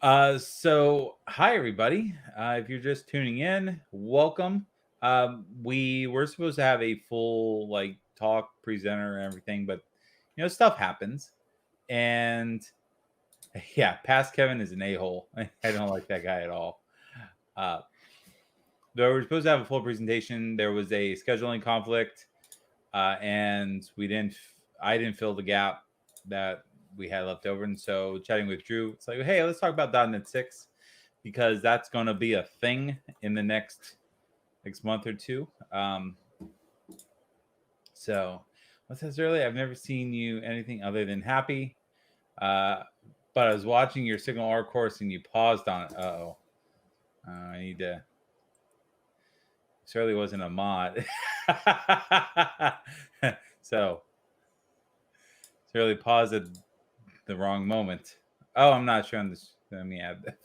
So hi everybody. If you're just tuning in, welcome. We were supposed to have a full talk presenter and everything, but stuff happens. And yeah, past Kevin is an a-hole. I don't like that guy at all. Uh, though we're supposed to have a full presentation, there was a scheduling conflict, and I didn't fill the gap that we had left over. And so chatting with Drew, it's like, hey, let's talk about .NET 6 because that's going to be a thing in the next month or two. So what's this early? I've never seen you anything other than happy. But I was watching your Signal R course and you paused on it. I need to. Surely wasn't a mod. So Surely paused at the wrong moment. Oh, I'm not showing this. Let me add that.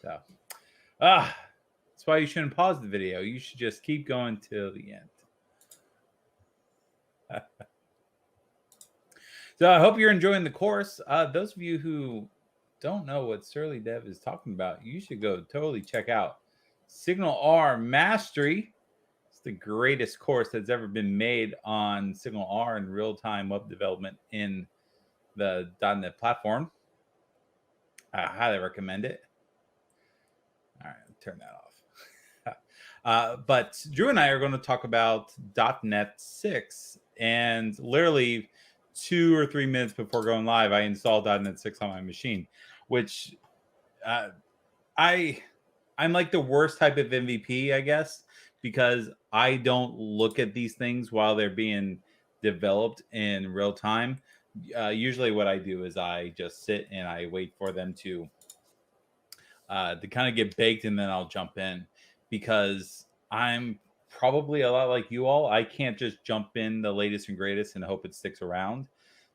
So, that's why you shouldn't pause the video. You should just keep going till the end. So I hope you're enjoying the course. Those of you who don't know what Surly Dev is talking about, you should go totally check out Signal R Mastery. It's the greatest course that's ever been made on Signal R and real-time web development in the .NET platform. I highly recommend it. All right, turn that off. But Drew and I are going to talk about .NET 6, and literally 2 or 3 minutes before going live, I installed .NET 6 on my machine, which I'm like the worst type of MVP, I guess, because I don't look at these things while they're being developed in real time. Usually what I do is I just sit and I wait for them to kind of get baked, and then I'll jump in because I'm probably a lot like you all. I can't just jump in the latest and greatest and hope it sticks around.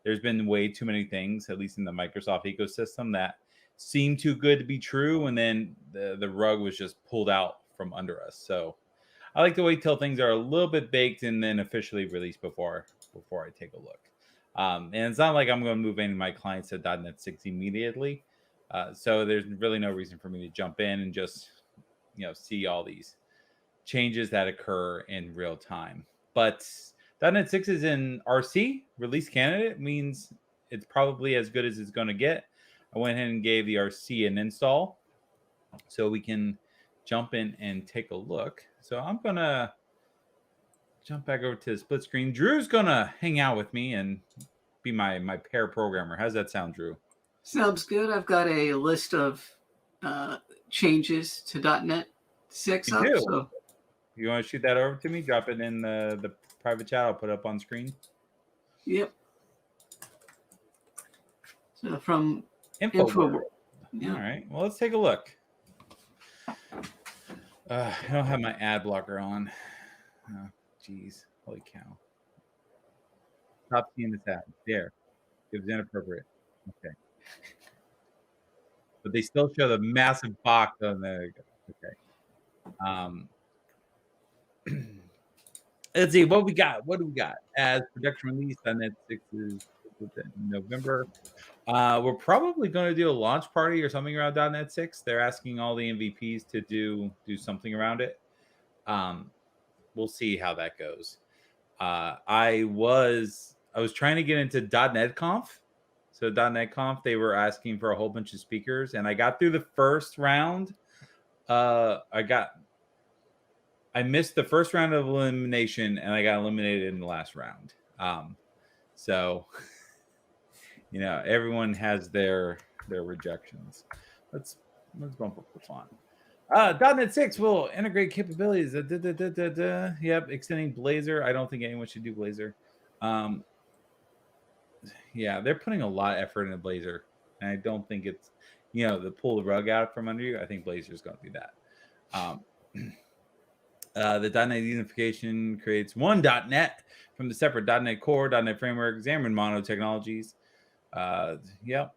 There's been way too many things, at least in the Microsoft ecosystem, that seemed too good to be true, and then the rug was just pulled out from under us. So I like to wait till things are a little bit baked and then officially released before I take a look. And it's not like I'm going to move any of my clients to .NET 6 immediately. So there's really no reason for me to jump in and just see all these changes that occur in real time. But .NET 6 is in RC, release candidate, means it's probably as good as it's going to get. I went ahead and gave the RC an install so we can jump in and take a look. So I'm going to jump back over to the split screen. Drew's going to hang out with me and be my pair programmer. How's that sound, Drew? Sounds good. I've got a list of changes to .NET 6 You up. do? So You want to shoot that over to me? Drop it in the private chat. I'll put it up on screen. yep. So from Info. Yeah. All right. Well, let's take a look. I don't have my ad blocker on. Oh, geez. Holy cow. Stop seeing this ad. There. It was inappropriate. Okay. But they still show the massive box on there. Okay. Let's see what we got. What do we got? As production release on .NET 6 is in November. We're probably going to do a launch party or something around .NET 6. They're asking all the MVPs to do something around it. We'll see how that goes. I was trying to get into .NET Conf. So .NET Conf, they were asking for a whole bunch of speakers, and I got through the first round. I missed the first round of elimination, and I got eliminated in the last round. So everyone has their rejections. Let's bump up the font. .NET 6 will integrate capabilities. Yep, extending Blazor. I don't think anyone should do Blazor. Yeah, they're putting a lot of effort into Blazor, and I don't think it's to pull the rug out from under you. I think Blazor is going to do that. The .NET unification creates one .NET from the separate .NET Core, .NET Framework, Xamarin Mono technologies. Yep.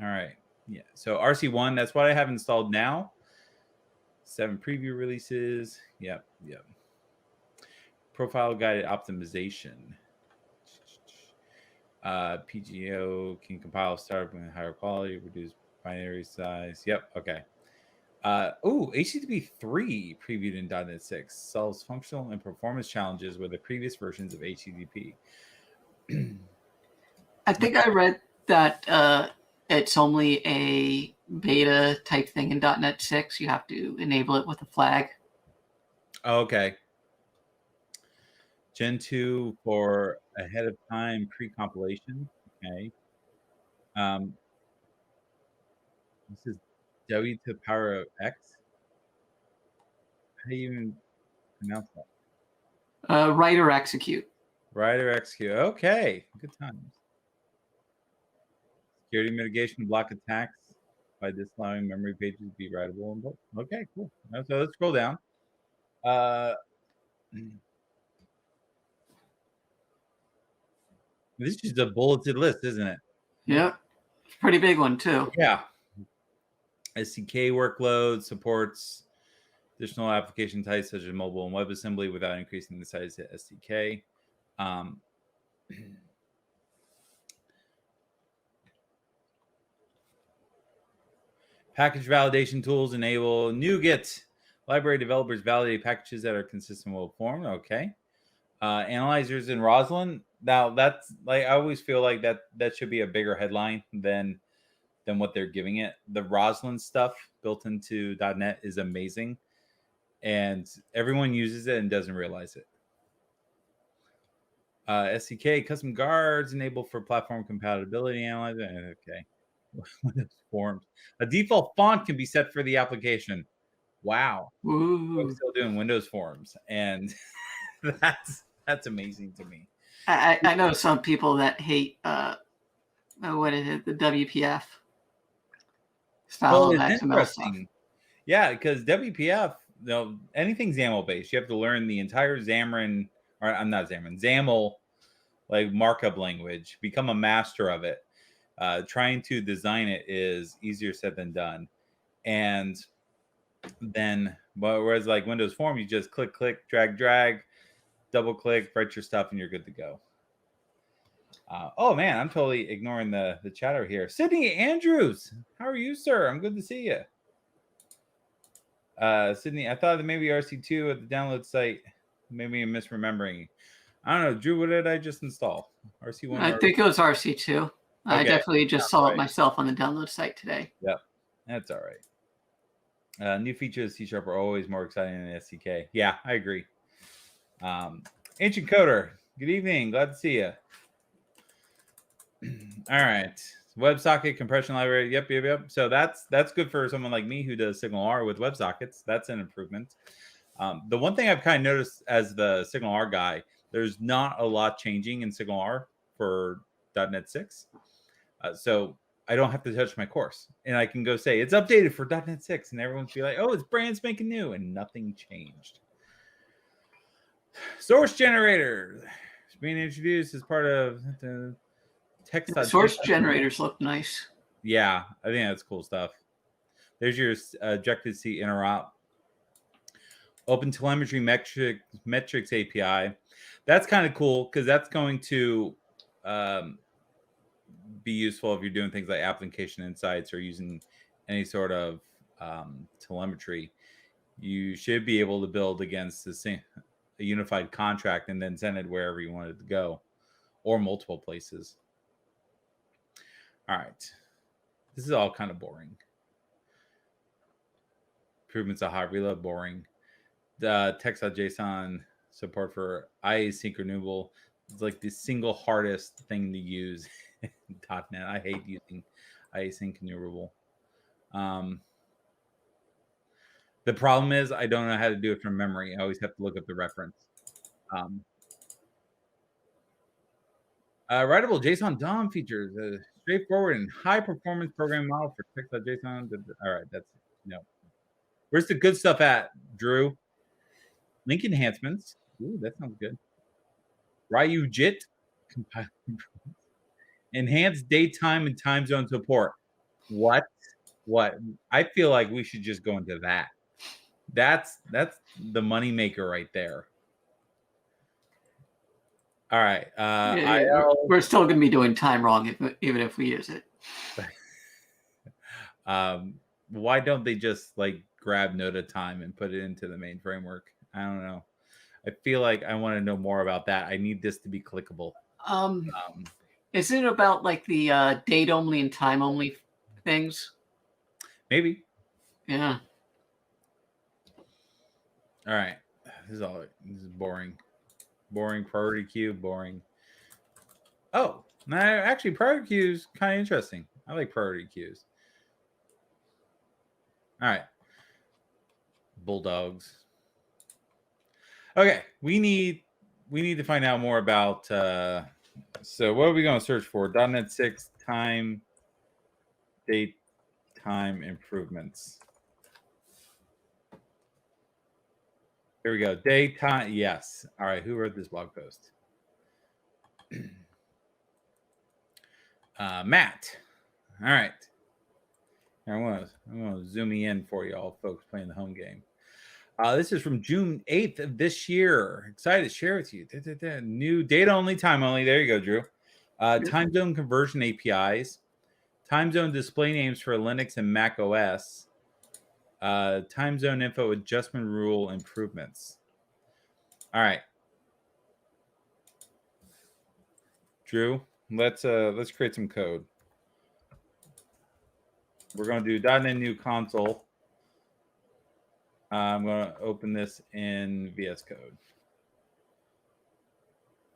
All right. Yeah. So RC1, that's what I have installed now. 7 preview releases. Yep. Profile guided optimization. PGO can compile startup with higher quality, reduce binary size. Yep. Okay. HTTP 3 previewed in .NET 6 solves functional and performance challenges with the previous versions of HTTP. I think I read that it's only a beta type thing in .NET 6. You have to enable it with a flag. Okay. Gen 2 for ahead of time pre-compilation. Okay. This is W to the power of X. How do you even pronounce that? Write or execute. Write or execute. Okay. Good times. Security mitigation of block attacks by disallowing memory pages to be writable and both. Okay, cool. So let's scroll down. This is just a bulleted list, isn't it? Yep. Pretty big one, too. Yeah. SDK workload supports additional application types such as mobile and WebAssembly without increasing the size of the SDK. Package validation tools enable NuGet. Library developers validate packages that are consistent with form. Okay. Analyzers in Roslyn. Now that's like I always feel like that should be a bigger headline than what they're giving it. The Roslyn stuff built into .NET is amazing, and everyone uses it and doesn't realize it. SDK custom guards enabled for platform compatibility analyzer. Okay. Windows Forms. A default font can be set for the application. Wow. Ooh. I'm still doing Windows Forms, and that's amazing to me. I know some people that hate what is it, the WPF style of XML stuff. Yeah, because WPF, anything XAML based, you have to learn the entire Xamarin, or I'm not Xamarin, XAML like markup language, become a master of it. Trying to design it is easier said than done. And then, whereas like Windows Form, you just click, drag, double click, write your stuff, and you're good to go. Oh man, I'm totally ignoring the chatter here. Sydney Andrews, how are you, sir? I'm good to see you. Sydney, I thought that maybe RC2 at the download site. Maybe I'm misremembering. I don't know, Drew. What did I just install? RC1. I think it was RC2. Okay. I definitely just saw it myself on the download site today. Yep, that's all right. New features C# are always more exciting than SDK. Yeah, I agree. Ancient Coder, good evening. Glad to see you. All right. WebSocket compression library. Yep. So that's good for someone like me who does SignalR with WebSockets. That's an improvement. The one thing I've kind of noticed as the SignalR guy, there's not a lot changing in SignalR for .NET 6. So I don't have to touch my course. And I can go say, it's updated for .NET 6. And everyone's be like, oh, it's brand spanking new. And nothing changed. Source generator is being introduced as part of the text. Source generators look nice. Yeah, I think that's cool stuff. There's your Objective-C interop. Open telemetry metrics API. That's kind of cool because that's going to be useful if you're doing things like application insights or using any sort of telemetry. You should be able to build against a unified contract and then send it wherever you want it to go, or multiple places. All right. This is all kind of boring. Improvements of hot reload, boring. The text.json support for async renewable is like the single hardest thing to use in .NET. I hate using async renewable. The problem is I don't know how to do it from memory. I always have to look up the reference. Writable JSON DOM features, a straightforward and high performance programming model for text.json. All right, that's no. Where's the good stuff at, Drew? Link enhancements. Ooh, that sounds good. Ryujit. Enhanced daytime and time zone support. What? I feel like we should just go into that. That's the money maker right there. All right. We're still going to be doing time wrong even if we use it. Why don't they just like grab Node time and put it into the main framework? I don't know. I feel like I want to know more about that. I need this to be clickable. Isn't it about like the date only and time only things? Maybe. Yeah. All right. This is boring. Boring priority queue. Boring. Oh, actually, priority queue is kind of interesting. I like priority queues. All right. Bulldogs. Okay, we need to find out more about. So what are we going to search for? .NET 6 time, date, time improvements. Here we go. Daytime. Yes. All right. Who wrote this blog post? Matt. All right. I'm gonna zoom in for you all folks playing the home game. This is from June 8th of this year. Excited to share with you. New data only, time only. There you go, Drew. Time zone conversion APIs. Time zone display names for Linux and Mac OS. Time zone info adjustment rule improvements. All right. Drew, let's create some code. We're going to do .NET New Console. I'm going to open this in VS Code.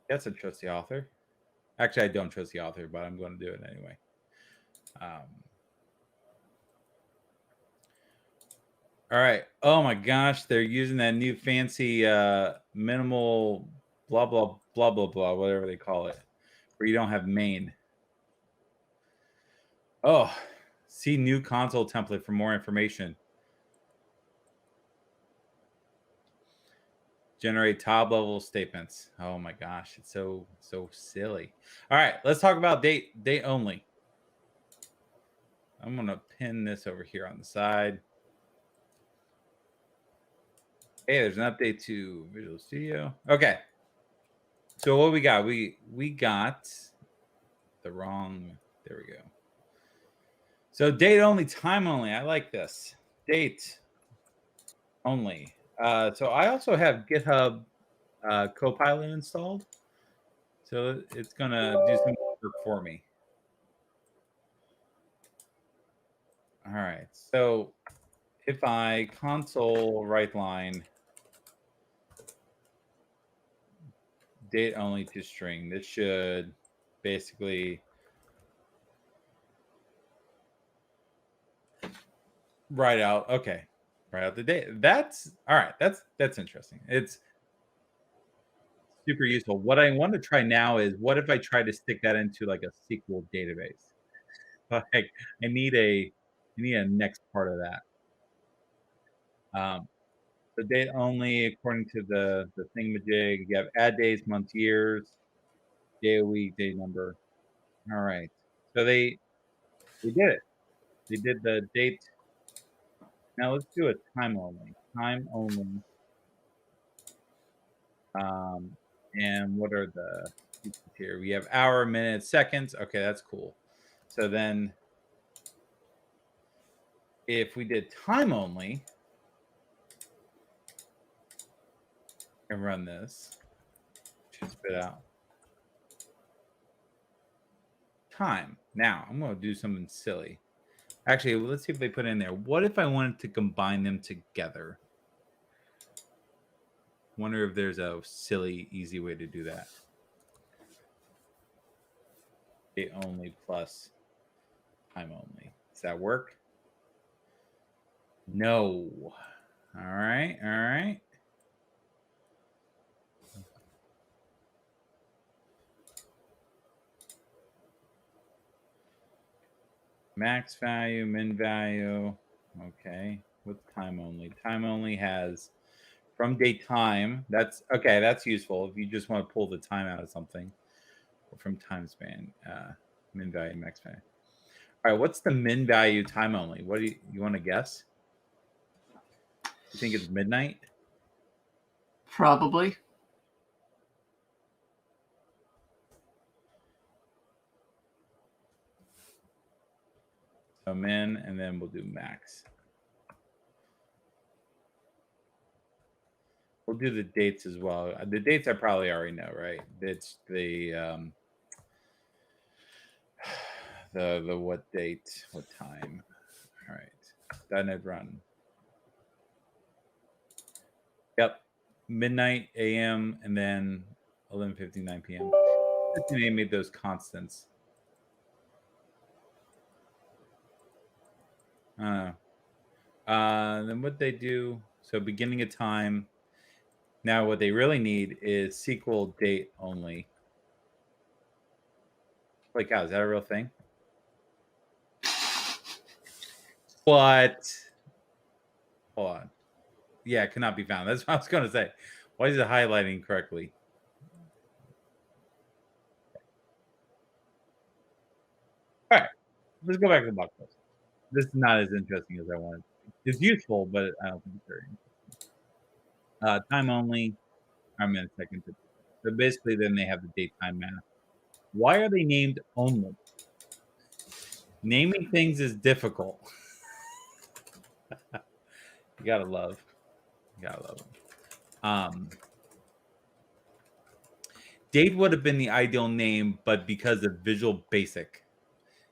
Yes, I trust the author. Actually, I don't trust the author, but I'm going to do it anyway. All right. Oh my gosh, they're using that new fancy minimal blah blah blah blah blah, whatever they call it, where you don't have main. Oh, see new console template for more information. Generate top level statements. Oh my gosh, it's so silly. All right, let's talk about date only. I'm gonna pin this over here on the side. Hey, there's an update to Visual Studio. Okay. So what we got? We got the wrong. There we go. So date only, time only. I like this. Date only. So I also have GitHub Copilot installed. So it's gonna do some work for me. All right. So if I console right line date only to string, this should basically write out. Okay, write out the date. That's all right. That's interesting. It's super useful. What I want to try now is what if I try to stick that into like a SQL database? Like I need a next part of that. The date only according to the thingamajig. You have add days, months, years, day a week, day number. All right. So they did it. They did the date. Now let's do a time only. Time only. And what are the here? We have hour, minutes, seconds. Okay, that's cool. So then if we did time only and run this, should spit out time. Now I'm going to do something silly. Actually, let's see if they put in there. What if I wanted to combine them together? Wonder if there's a silly, easy way to do that. Date only plus time only. Does that work? No. All right. All right. Max value, min value. Okay. What's time only? Time only has from date time. That's okay. That's useful if you just want to pull the time out of something. Or from time span, min value, max value. All right. What's the min value time only? What do you want to guess? You think it's midnight? Probably. So min, and then we'll do max. We'll do the dates as well. The dates I probably already know, right? It's the what date, what time. All right. .NET run. Yep. Midnight AM and then 11:59 PM. They made those constants. Then what they do, so beginning of time. Now what they really need is SQL date only. Like, how is that a real thing? What? Hold on. Yeah, it cannot be found. That's what I was going to say. Why is it highlighting correctly? All right, let's go back to the blog post. This is not as interesting as I wanted. It's useful, but I don't think it's very interesting. Time only. I'm in a second. So basically, then they have the date time math. Why are they named only? Naming things is difficult. You gotta love. You gotta love them. Date would have been the ideal name, but because of Visual Basic.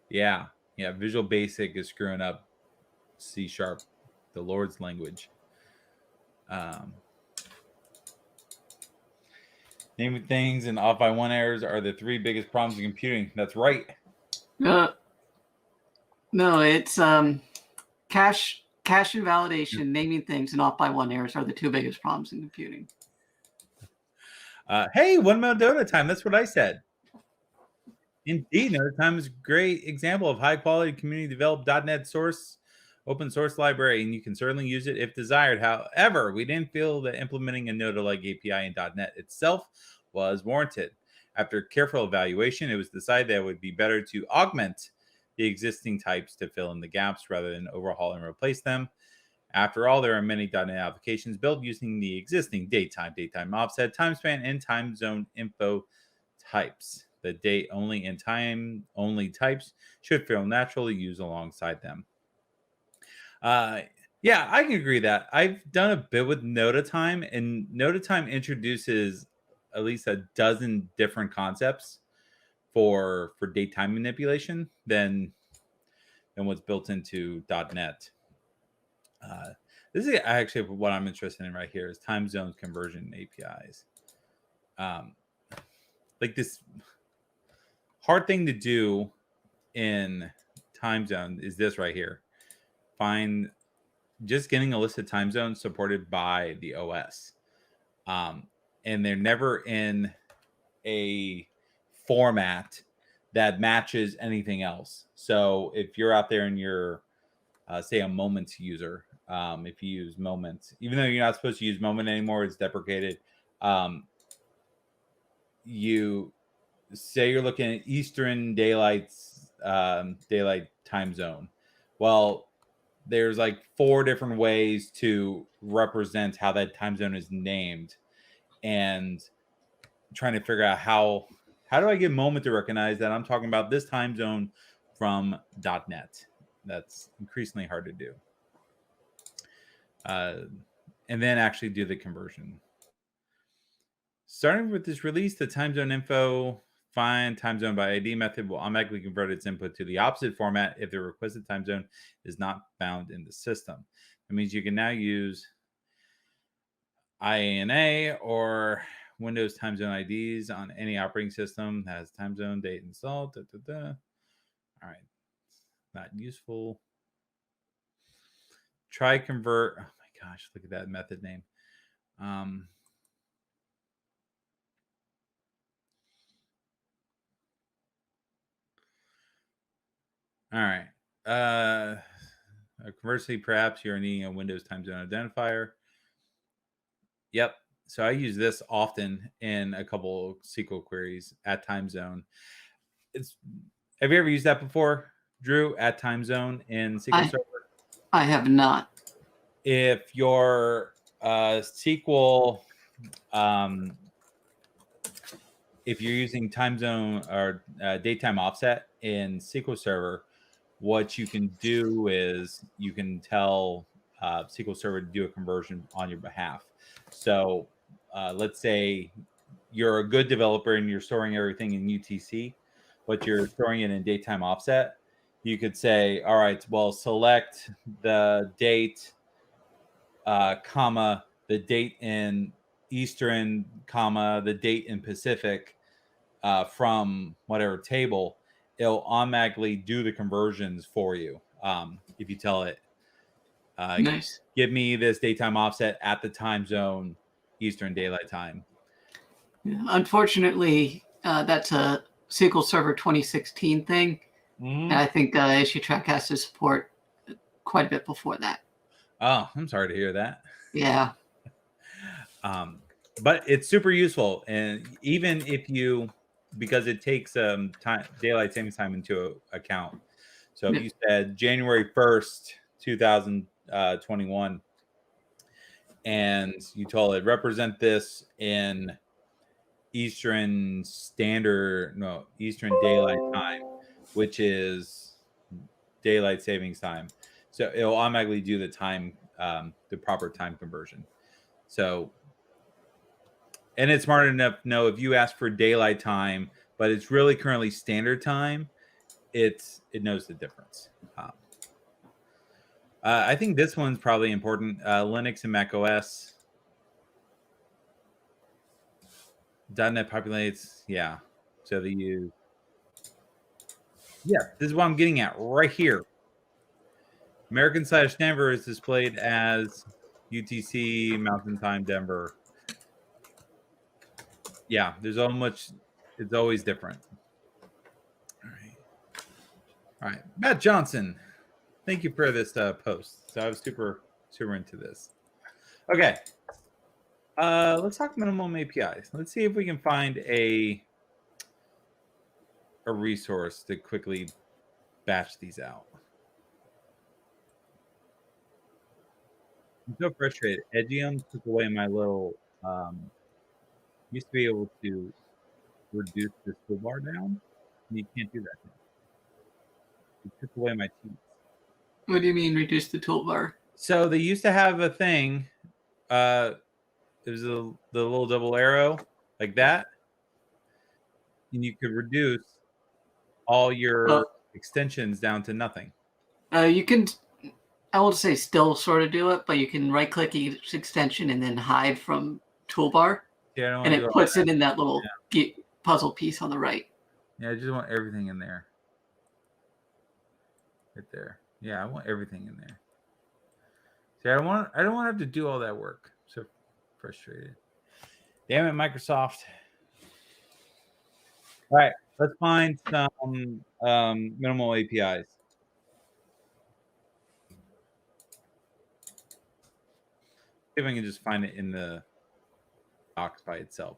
Yeah, Visual Basic is screwing up C#, the Lord's language. Naming things and off by one errors are the three biggest problems in computing. That's right. No, it's cache invalidation, naming things, and off by one errors are the two biggest problems in computing. Hey, 1 minute Dota time. That's what I said. Indeed, Dota time is a great example of high quality community developed .NET source open source library, and you can certainly use it if desired. However, we didn't feel that implementing a Node-like API in .NET itself was warranted. After careful evaluation, it was decided that it would be better to augment the existing types to fill in the gaps rather than overhaul and replace them. After all, there are many .NET applications built using the existing datetime offset, time span, and time zone info types. The date only and time only types should feel natural to use alongside them. Yeah, I can agree that. I've done a bit with Notatime, and Notatime introduces at least a dozen different concepts for date time manipulation than what's built into .NET. This is actually what I'm interested in right here is time zones conversion APIs. Like this hard thing to do in time zone is this right here. Find just getting a list of time zones supported by the OS. And they're never in a format that matches anything else. So if you're out there and you're, say, a Moments user, if you use Moments, even though you're not supposed to use Moment anymore, it's deprecated. You say you're looking at Eastern daylight time zone. Well, there's like 4 different ways to represent how that time zone is named, and trying to figure out how do I get Moment to recognize that I'm talking about this time zone from .NET. That's increasingly hard to do. And then actually do the conversion. Starting with this release, the time zone info find time zone by ID method will automatically convert its input to the opposite format if the requested time zone is not found in the system. That means you can now use IANA or Windows time zone IDs on any operating system that has time zone date installed. All right, not useful. Try convert. Oh my gosh, look at that method name. All right. Conversely, perhaps you're needing a Windows time zone identifier. Yep. So I use this often in a couple SQL queries at time zone. Have you ever used that before, Drew, at time zone in SQL Server? I have not. If your SQL, if you're using time zone or datetime offset in SQL Server, what you can do is you can tell SQL Server to do a conversion on your behalf. So let's say you're a good developer and you're storing everything in UTC, but you're storing it in datetime offset. You could say, all right, well, select the date, comma, the date in Eastern, comma, the date in Pacific from whatever table. It'll automatically do the conversions for you if you tell it, Nice. give me this daytime offset at the time zone Eastern Daylight Time. Yeah. Unfortunately, that's a SQL Server 2016 thing. And I think Issue Track has to support quite a bit before that. Oh, I'm sorry to hear that. Yeah. But it's super useful, and even if you, because it takes time, daylight savings time into account. So if you said January 1st, 2021, and you told it represent this in Eastern Daylight Time, which is daylight savings time. So it'll automatically do the time, the proper time conversion. So, and it's smart enough to know if you ask for daylight time, but it's really currently standard time, it knows the difference. I think this one's probably important. Linux and Mac OS. .NET populates, yeah. So they use, yeah, this is what I'm getting at right here. American / Denver is displayed as UTC Mountain Time Denver. Yeah, there's so much, it's always different. All right. Matt Johnson, thank you for this post. So I was super into this. Okay. Let's talk minimum APIs. Let's see if we can find a resource to quickly batch these out. I'm so frustrated. Edgium took away my little used to be able to reduce this toolbar down, and you can't do that now. It took away my teeth. What do you mean reduce the toolbar? So they used to have a thing. It was the little double arrow like that, and you could reduce all your extensions down to nothing. You can, I won't say still sort of do it, but you can right click each extension and then hide from toolbar. Yeah, and it puts it in that little puzzle piece on the right. Yeah, I just want everything in there. Right there. Yeah, I want everything in there. See, I don't want to have to do all that work. So frustrated. Damn it, Microsoft. All right, let's find some minimal APIs. See if I can just find it in the docs by itself.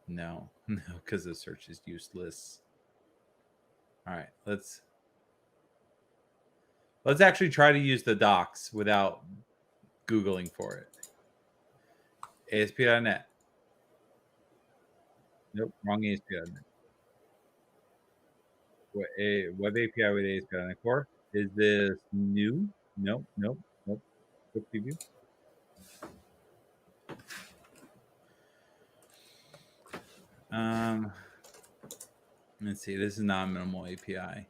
No, because the search is useless. All right, let's actually try to use the docs without Googling for it. ASP.NET. Nope, wrong ASP.NET. Web API with ASP.NET Core. Is this new? Nope. Quick preview. Let's see. This is not a minimal API.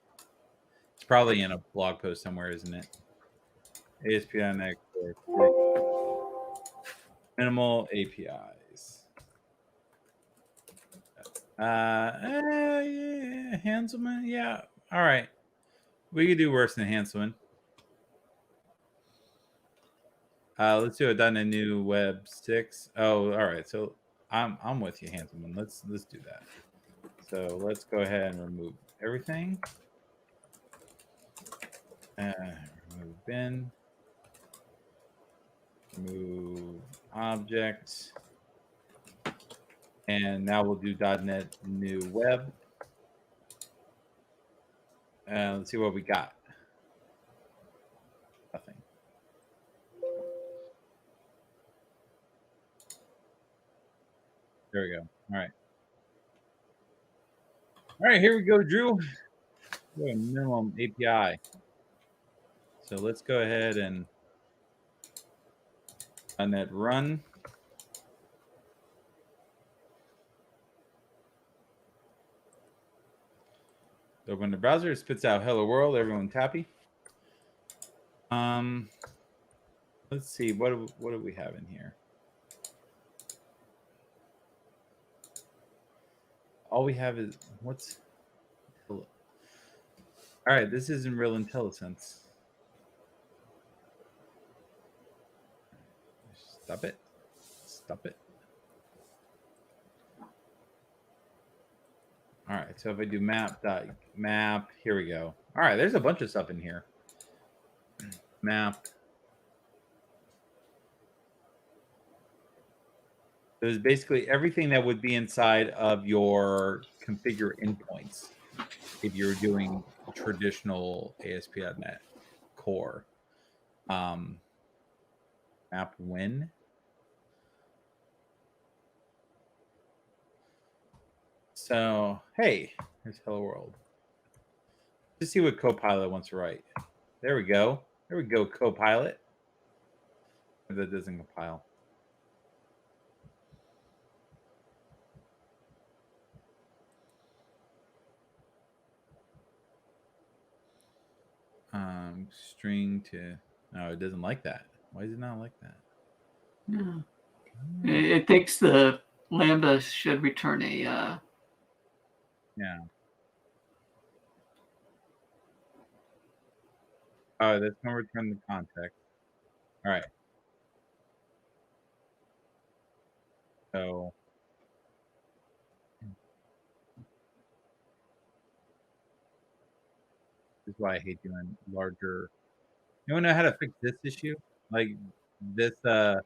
It's probably in a blog post somewhere, isn't it? ASP.NET Core. Minimal APIs. Yeah, Hanselman. Yeah. All right. We could do worse than Hanselman. Let's do a .NET New Web 6. Oh, all right. So I'm with you, Hanselman. Let's do that. So let's go ahead and remove everything. Remove bin. Remove object. And now we'll do .NET New Web. Let's see what we got. Nothing. There we go. All right. All right, here we go, Drew. a minimum API. So let's go ahead and .NET run. Open the browser, it spits out hello world, everyone's happy. Let's see, what do we have in here? All we have is what's hello. All right, this isn't real IntelliSense. Stop it. Stop it. All right, so if I do map, here we go. All right, there's a bunch of stuff in here. Map. There's basically everything that would be inside of your configure endpoints if you're doing traditional ASP.NET Core. Map when. So, hey, here's Hello World. Let's see what Copilot wants to write. There we go. There we go, Copilot. That doesn't compile. String to, no, it doesn't like that. Why does it not like that? Yeah. It thinks the Lambda should return a yeah. Oh, that's going to return the context. All right. So this is why I hate doing larger. You know how to fix this issue? Like this, when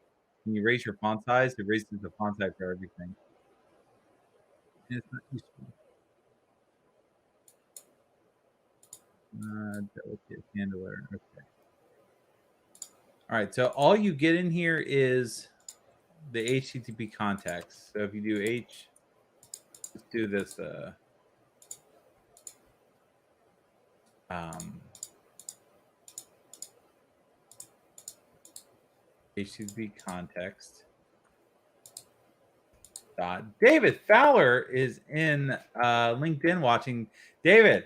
you raise your font size, it raises the font size for everything. And it's not useful. Delicate handler. Okay. All right. So all you get in here is the HTTP context. So if you do let's do this. HTTP context. David Fowler is in LinkedIn watching. David,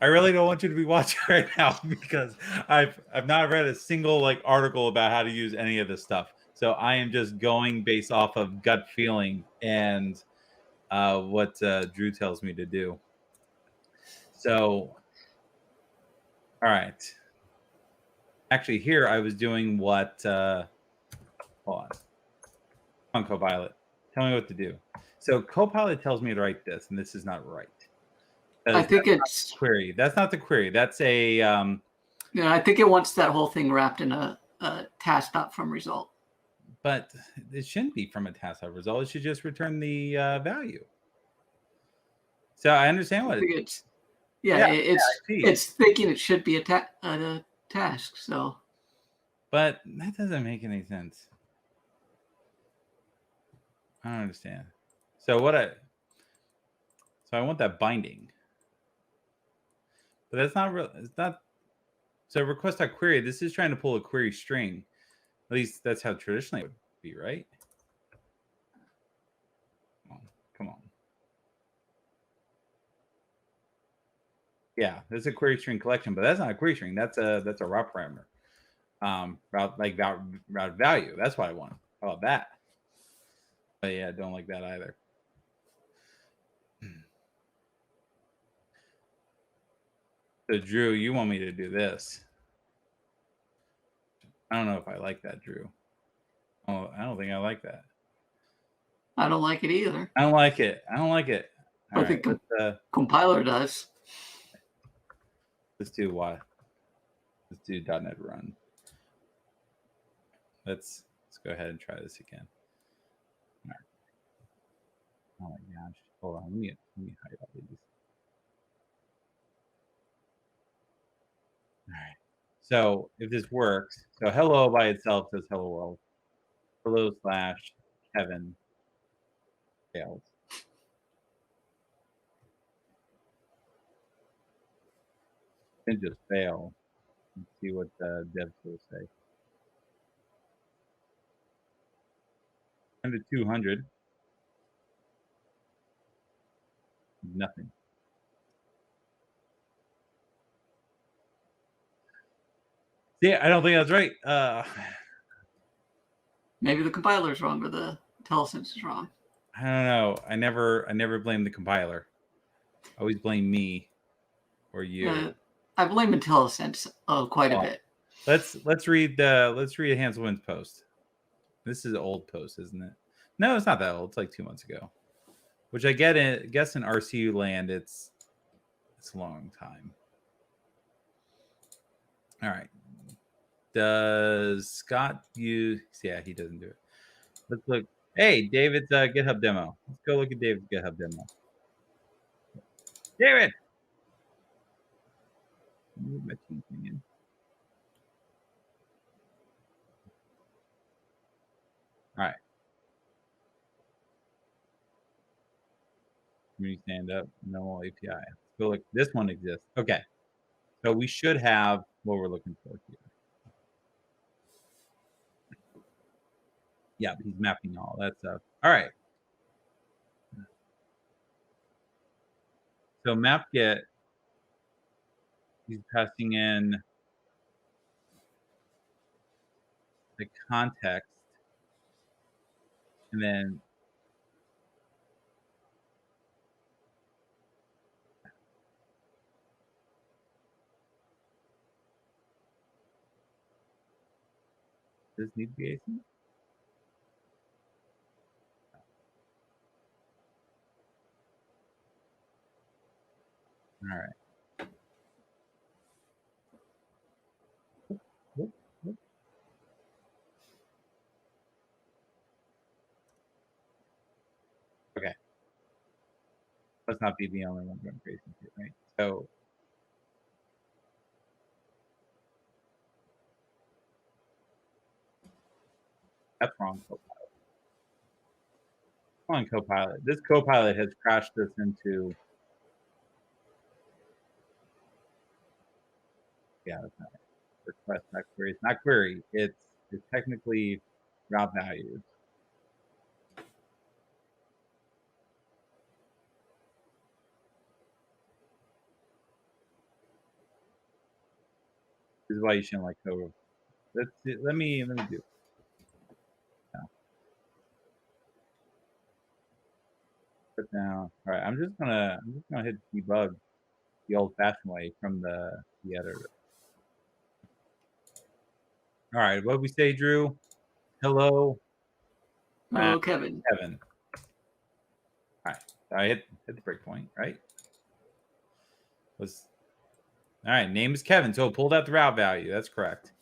I really don't want you to be watching right now because I've not read a single article about how to use any of this stuff. So I am just going based off of gut feeling and what Drew tells me to do. So, all right. Actually, here I was doing what. Hold on, Copilot. Tell me what to do. So Copilot tells me to write this, and this is not right. I think it's query. That's not the query. That's a. Yeah, I think it wants that whole thing wrapped in a task dot from result. But it shouldn't be from a task dot result. It should just return the value. So I understand what it's. Yeah, it's thinking it should be a task. So. But that doesn't make any sense. I don't understand. So I want that binding. But that's not real. It's not. So request.query, this is trying to pull a query string. At least that's how traditionally it would be, right? Come on. Yeah, there's a query string collection, but that's not a query string. That's a route parameter. Route value. That's what I want. How about that? But yeah, I don't like that either. So Drew, you want me to do this? I don't know if I like that, Drew. Oh, I don't think I like that. I don't like it either. I don't like it. I don't like it. I think the compiler does. Let's do what? Let's do .NET run. Let's go ahead and try this again. All right. Oh my gosh. Hold on. Let me hide all these. All right. So if this works, so hello by itself says hello world. Hello / Kevin fails. And just fail. Let's see what the devs will say. 200. Nothing. See, I don't think that's right. Maybe the compiler's wrong or the IntelliSense is wrong. I don't know. I never blame the compiler. I always blame me or you. I blame IntelliSense quite a bit. Let's read Hanselman's post. This is an old post, isn't it? No, it's not that old. It's like 2 months ago. Which I guess in RCU land, it's a long time. All right. Does Scott use? Yeah, he doesn't do it. Let's look. Hey, David's GitHub demo. Let's go look at David's GitHub demo. David. All right. Community stand up, no API. Let's go look. This one exists. Okay. So we should have what we're looking for here. Yeah, he's mapping all that stuff. All right. So map get, he's passing in the context, and then does this need to be async? All right. Okay. Let's not be the only one going crazy here, right? So that's wrong, Copilot. Come on, Copilot. This Copilot has crashed us into. Yeah, that's not it. Request not query. It's not query. It's technically route values. This is why you shouldn't like code. Let me do it. No. Put down. All right, I'm just gonna hit debug the old-fashioned way from the editor. All right, what did we say, Drew? Hello. Hello, Kevin. Kevin. All right, I hit the breakpoint, right? All right, name is Kevin, so it pulled out the route value. That's correct.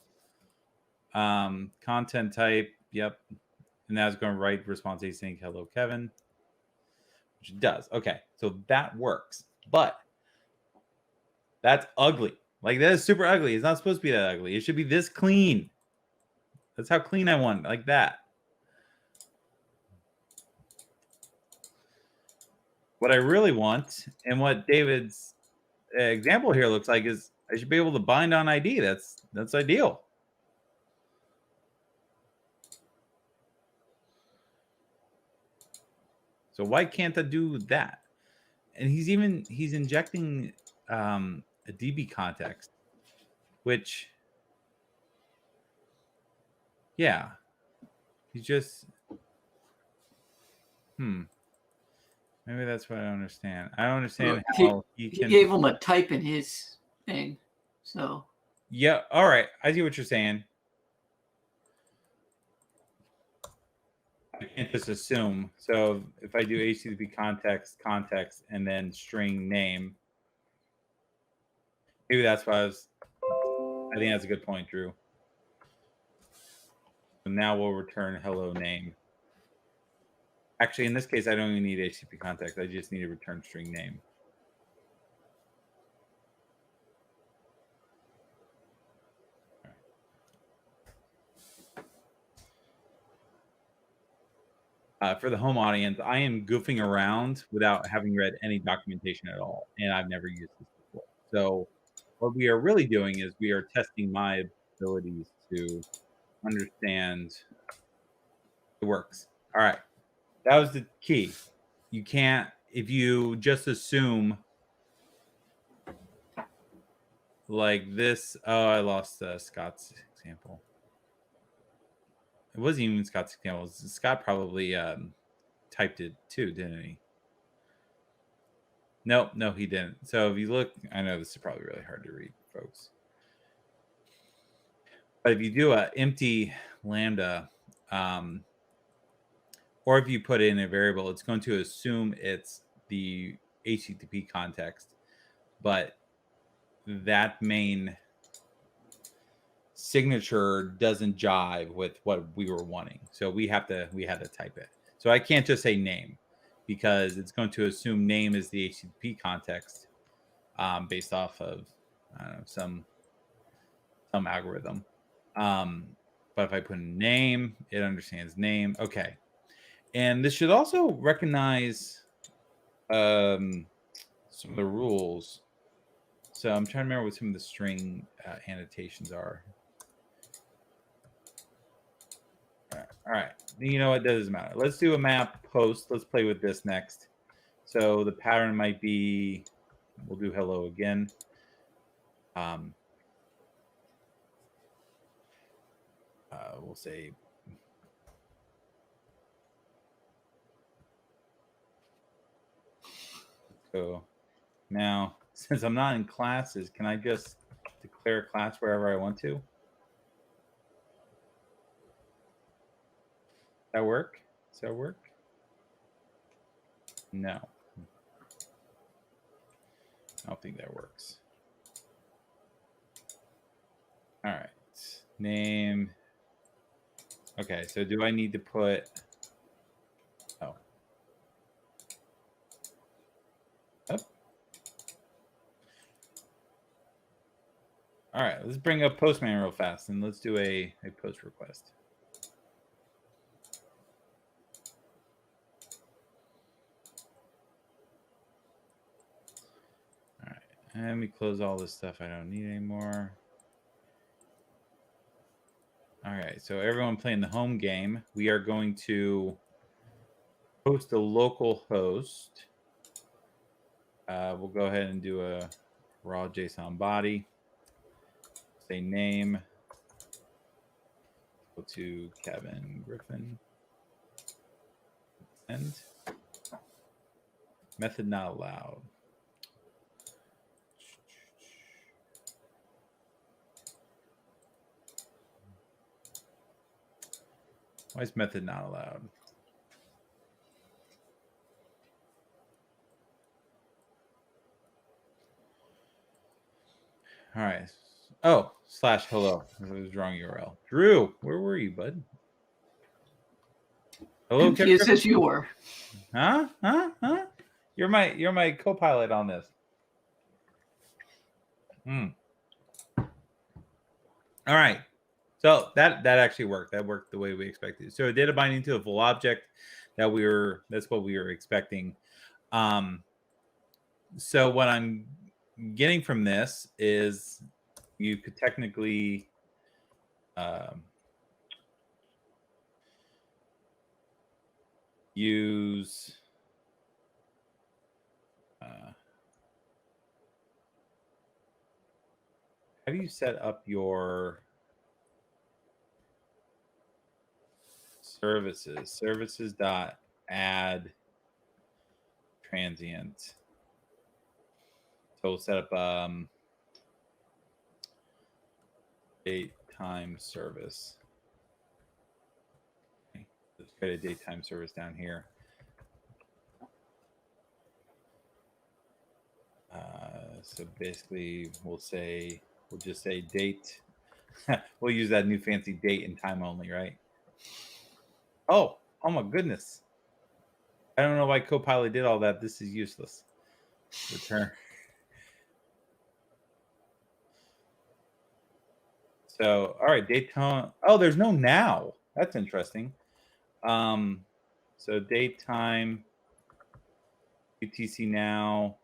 Content type, yep. And now it's going to write response async, hello, Kevin, which it does. Okay, so that works, but that's ugly. Like, that is super ugly. It's not supposed to be that ugly. It should be this clean. That's how clean I want, like that. What I really want, and what David's example here looks like, is I should be able to bind on ID. That's ideal. So why can't I do that? And he's injecting a DB context, which, yeah, he's just, maybe that's what I don't understand. I don't understand how he gave him a type in his thing, so. Yeah, all right, I see what you're saying. I can't just assume. So if I do HTTP context, and then string name, maybe that's why I think that's a good point, Drew. So now we'll return hello name. Actually, in this case, I don't even need HTTP context. I just need to return string name. For the home audience, I am goofing around without having read any documentation at all, and I've never used this before. So what we are really doing is we are testing my abilities to understand the works. All right. That was the key. You can't, if you just assume like this. Oh, I lost Scott's example. It wasn't even Scott's example. Scott probably typed it too, didn't he? No, he didn't. So if you look, I know this is probably really hard to read, folks. But if you do a empty lambda, or if you put it in a variable, it's going to assume it's the HTTP context, but that main signature doesn't jive with what we were wanting. So we had to type it. So I can't just say name because it's going to assume name is the HTTP context based off of I don't know, some algorithm. But if I put in name, it understands name. Okay. And this should also recognize some of the rules. So I'm trying to remember what some of the string annotations are. All right. You know, it doesn't matter. Let's do a map post. Let's play with this next. So the pattern might be, we'll do hello again. We'll say so now, since I'm not in classes, can I just declare a class wherever I want to? That work? Does that work? No. I don't think that works. All right. Name. Okay, so do I need to put... Oh. Oh. All right, let's bring up Postman real fast, and let's do a post request. All right, and let me close all this stuff I don't need anymore. All right, so everyone playing the home game, we are going to host a local host. We'll go ahead and do a raw JSON body. Say name. Go to Kevin Griffin. And method not allowed. Why is method not allowed? All right. Oh, /hello. It was wrong URL. Drew, where were you, bud? Hello, confused as you were. Huh? You're my co-pilot on this. All right. So that actually worked. That worked the way we expected. So data binding to a full object that's what we were expecting. So what I'm getting from this is you could technically use how do you set up your services dot add transient. So we'll set up date time service. Okay. Let's create a date time service down here. So basically we'll just say date. We'll use that new fancy date and time only, right? Oh my goodness. I don't know why Copilot did all that. This is useless. Return. So, all right, date time. Oh, there's no now. That's interesting. So date time, UTC now.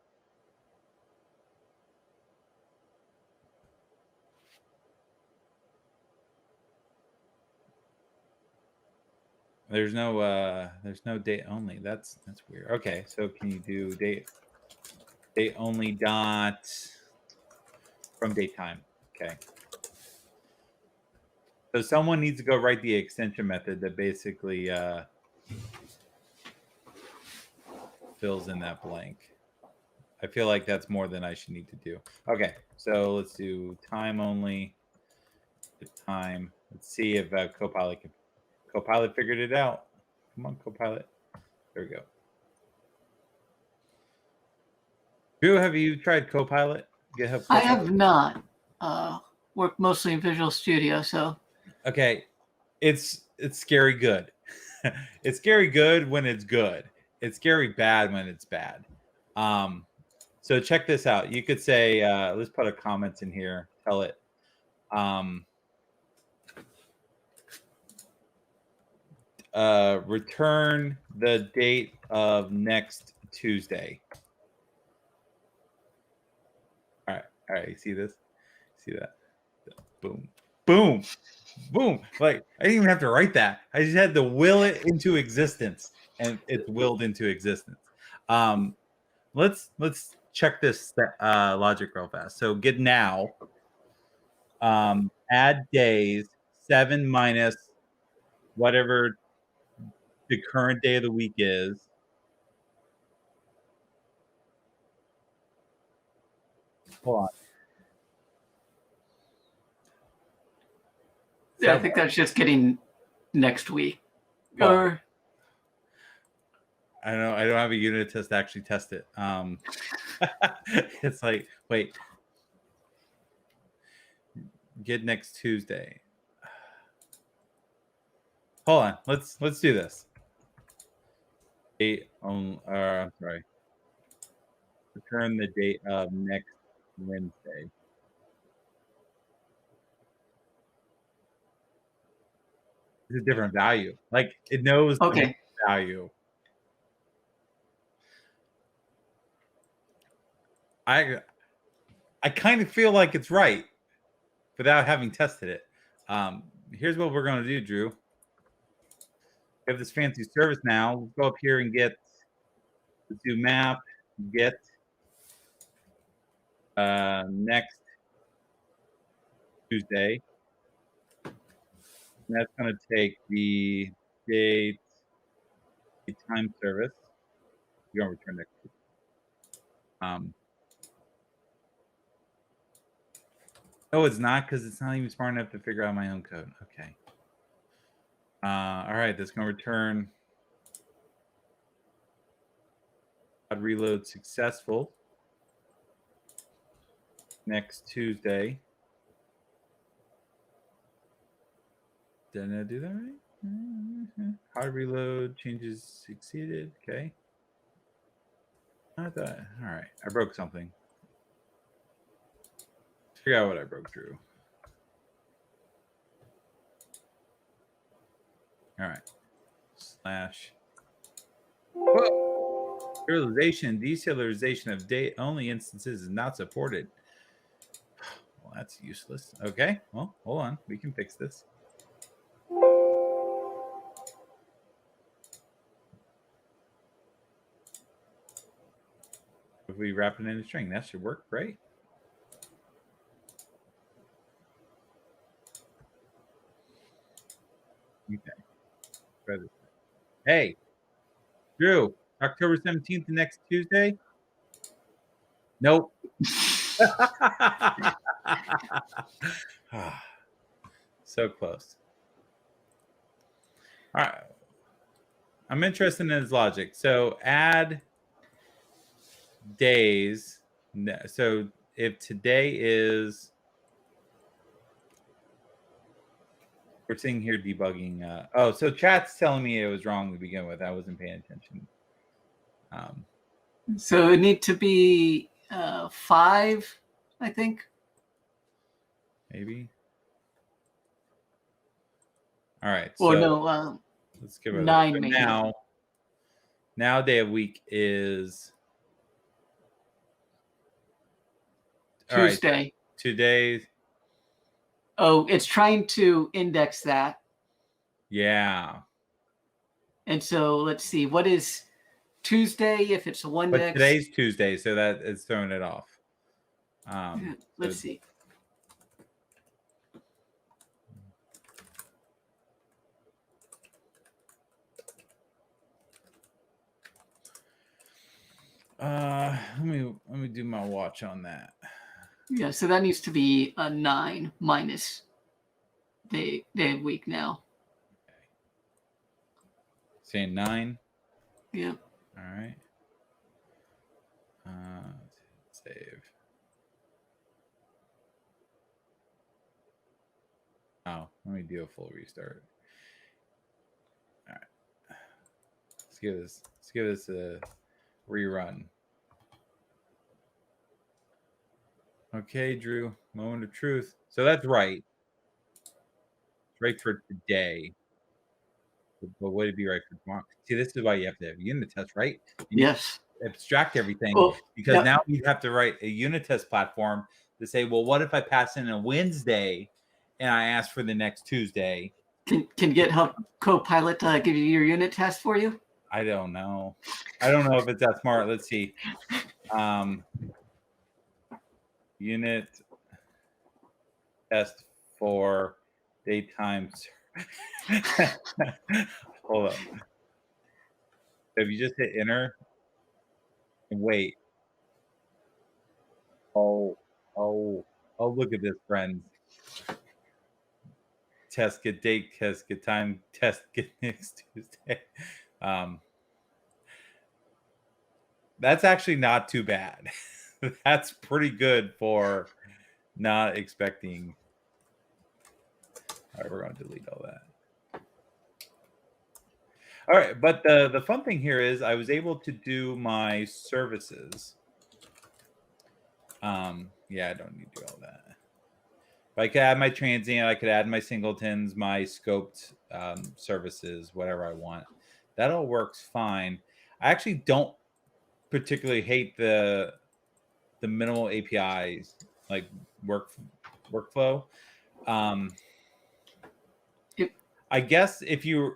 There's no date only. That's weird. Okay, so can you do date only dot from date time? Okay. So someone needs to go write the extension method that basically fills in that blank. I feel like that's more than I should need to do. Okay, so let's do time only. Time. Let's see if Copilot figured it out. Come on, Copilot. There we go. Drew, have you tried Copilot? GitHub Copilot? I have not. Work mostly in Visual Studio, so. Okay, it's scary good. It's scary good when it's good. It's scary bad when it's bad. So check this out. You could say, let's put a comment in here. Tell it. Return the date of next Tuesday. All right. You see this? See that? Boom, boom, boom. Like I didn't even have to write that. I just had to will it into existence, and it's willed into existence. Let's check this logic real fast. So get now. Add days 7 minus whatever the current day of the week is. Hold on. Yeah, I think that's just getting next week. Oh. Or I don't have a unit test to actually test it. It's like, wait. Get next Tuesday. Hold on. Let's do this. I'm sorry. Return the date of next Wednesday. It's a different value. Like it knows the value. I kind of feel like it's right without having tested it. Here's what we're going to do, Drew. We have this fancy service now. Let's go up here and let's do map, get next Tuesday. And that's going to take the date, the time service. We're going to return next week. Oh, it's not because it's not even smart enough to figure out my own code. Okay. All right, that's going to return reload successful next Tuesday. Did I do that right? Hard reload changes succeeded. Okay. All right, I broke something. Figure out what I broke, Drew. All right. Slash. Whoa. Deserialization of date-only instances is not supported. Well, that's useless. Okay. Well, hold on. We can fix this. If we wrap it in a string, that should work, right? Okay. Hey, Drew, October 17th next Tuesday? Nope. So close. All right. I'm interested in his logic. So add days. So if today is, we're sitting here debugging. Oh, so chat's telling me it was wrong to begin with. I wasn't paying attention. So it need to be 5, I think. Maybe. All right. Or so no, let's give it 9 maybe. Now day of week is Tuesday. All right, today. Oh, it's trying to index that. Yeah. And so let's see, what is Tuesday if it's a one But dex? today's Tuesday, so that it's throwing it off. Let's see. Let me do my watch on that. Yeah, so that needs to be a 9 minus day of week now. Okay. Saying 9. Yeah. All right. Save. Oh, let me do a full restart. All right. Let's give this a rerun. Okay, Drew. Moment of truth. So that's right. It's right for today. But would it be right for tomorrow? See, this is why you have to have a unit test, right? Yes. Abstract everything, because yep. now you have to write a unit test platform to say, well, what if I pass in a Wednesday and I ask for the next Tuesday? Can GitHub Copilot give you your unit test for you? I don't know. I don't know if it's that smart. Let's see. Unit test for daytime. Hold up. If you just hit enter and wait. Oh, look at this, friends. Test, get date, test, get time, test, get next Tuesday. That's actually not too bad. That's pretty good for not expecting. All right, we're going to delete all that. All right, but the fun thing here is I was able to do my services. Yeah, I don't need to do all that. But I could add my transient, I could add my singletons, my scoped services, whatever I want. That all works fine. I actually don't particularly hate the minimal APIs like workflow. I guess if you,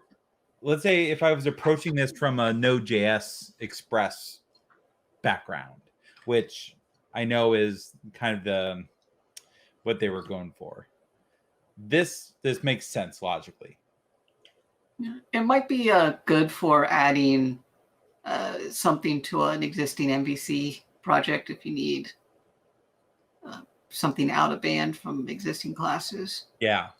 let's say if I was approaching this from a Node.js Express background, which I know is kind of what they were going for. This makes sense logically. It might be good for adding something to an existing MVC project if you need something out of band from existing classes. Yeah.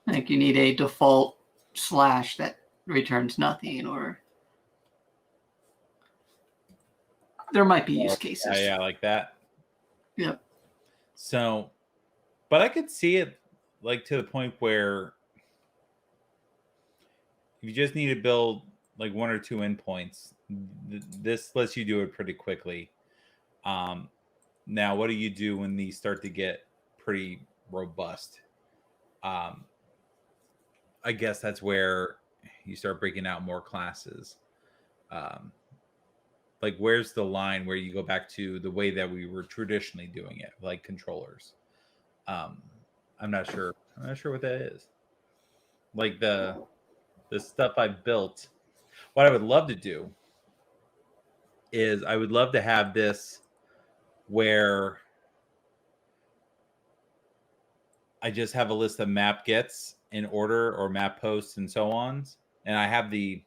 I think you need a default / that returns nothing, or there might be use cases. Yeah, like that. Yep. So, but I could see it like to the point where if you just need to build like 1 or 2 endpoints, this lets you do it pretty quickly. Now, what do you do when these start to get pretty robust? I guess that's where you start breaking out more classes. Like, where's the line where you go back to the way that we were traditionally doing it, like controllers? I'm not sure. I'm not sure what that is. Like the stuff I built. What I would love to do is I would love to have this where I just have a list of map gets in order or map posts and so on, and I have the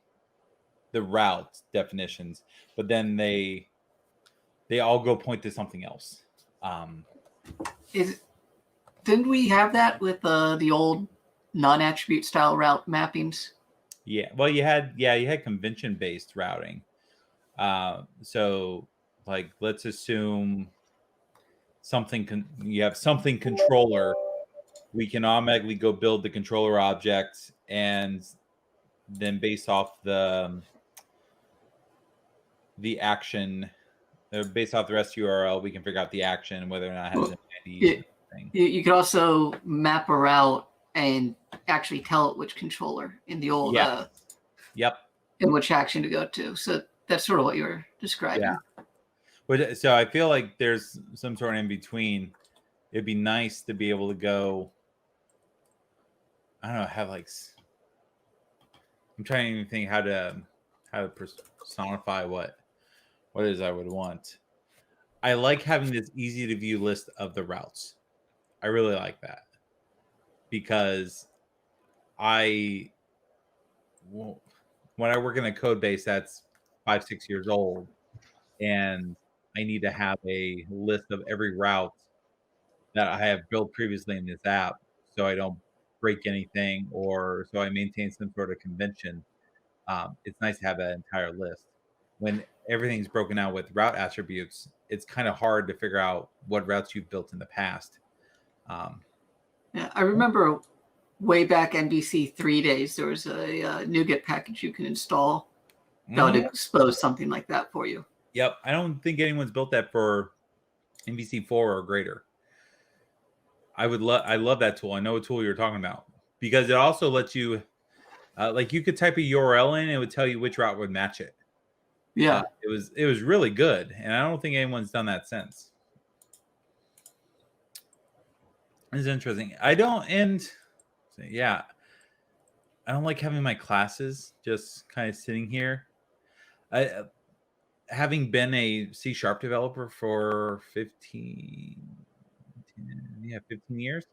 route definitions, but then they all go point to something else. Didn't we have that with the old non-attribute style route mappings? Yeah, well, you had convention-based routing. So, like, let's assume you have something controller. We can automatically go build the controller object, and then based off the action, based off the REST URL, we can figure out the action and whether or not it has an ID. You could also map a route and actually tell it which controller in the old yep, and which action to go to. So that's sort of what you were describing. Yeah. So I feel like there's some sort of in between. It'd be nice to be able to go, I don't know, have like I'm trying to think how to personify what it is I would want. I like having this easy to view list of the routes. I really like that because I when I work in a code base that's 5-6 years old, and I need to have a list of every route that I have built previously in this app, so I don't break anything, or so I maintain some sort of convention. It's nice to have that entire list. When everything's broken out with route attributes, it's kind of hard to figure out what routes you've built in the past. Yeah, I remember way back MVC3 days, there was a NuGet package you can install that would expose something like that for you. Yep, I don't think anyone's built that for MVC4 or greater. I love that tool. I know what tool you're talking about because it also lets you, like, you could type a URL in and it would tell you which route would match it. Yeah, it was really good, and I don't think anyone's done that since. It's interesting. I don't like having my classes just kind of sitting here. Having been a C# developer for 15 years,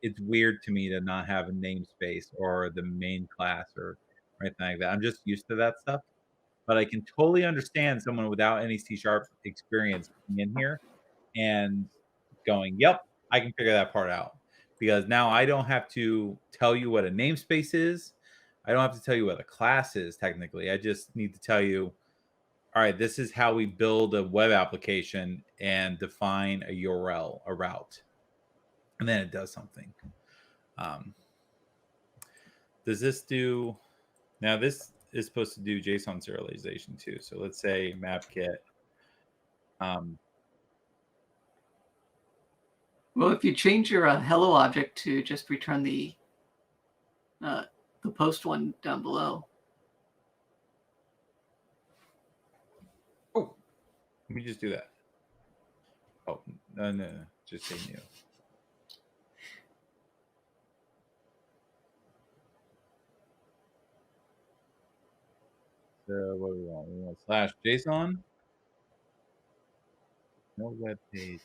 it's weird to me to not have a namespace or the main class or anything like that. I'm just used to that stuff. But I can totally understand someone without any C# experience coming in here and going, "Yep, I can figure that part out." Because now I don't have to tell you what a namespace is. I don't have to tell you what a class is technically. I just need to tell you, all right, this is how we build a web application and define a URL, a route. And then it does something. Does this do... Now, this is supposed to do JSON serialization too. So let's say mapkit. Well, if you change your hello object to just return the post one down below. Oh, let me just do that. Oh, no, just say new. So what do we want? We want /JSON. No web page.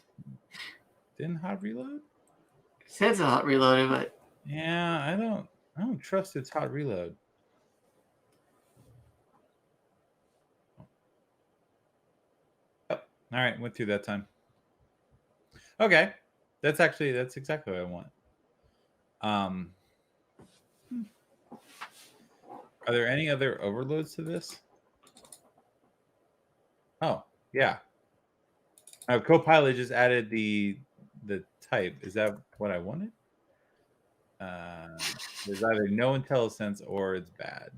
Didn't hot reload? It says a hot reloaded, but yeah, I don't trust its hot reload. Yep. All right, went through that time. Okay, that's exactly what I want. Are there any other overloads to this? Oh, yeah. Copilot just added the type. Is that what I wanted? There's either no IntelliSense or it's bad.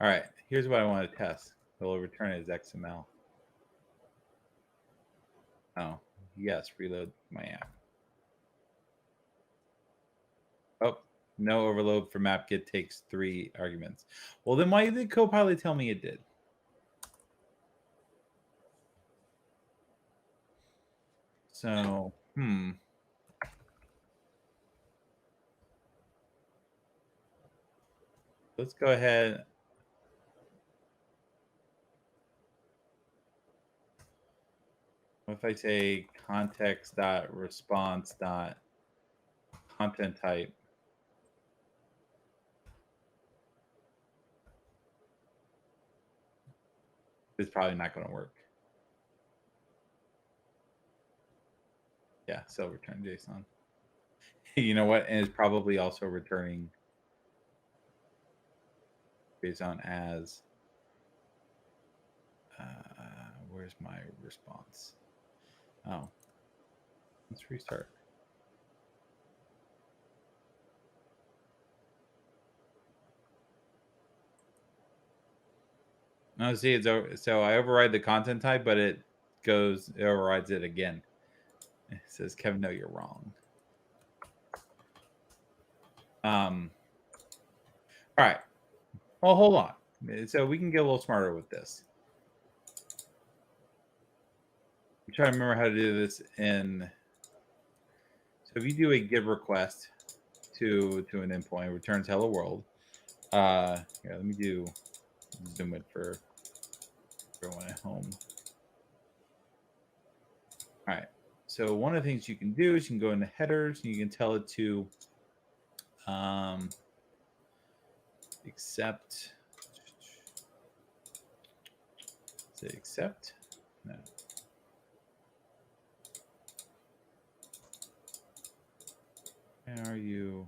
All right, here's what I want to test. It'll return it as XML. Oh, yes, reload my app. Oh, no overload for mapkit takes 3 arguments. Well, then why did Copilot tell me it did? So, let's go ahead. What if I say context.response.content type? It's probably not going to work. Yeah, so return JSON. You know what? And it's probably also returning JSON as where's my response? Oh, let's restart. No, see, it's over. So I override the content type, but it overrides it again. It says, Kevin, no, you're wrong. All right. Well, hold on. So we can get a little smarter with this. I'm trying to remember how to do this in. So if you do a GIT request, to an endpoint, returns hello world. Here, let me do zoom it for everyone at home. All right. So one of the things you can do is you can go into headers and you can tell it to accept. Say accept. No. Where are you?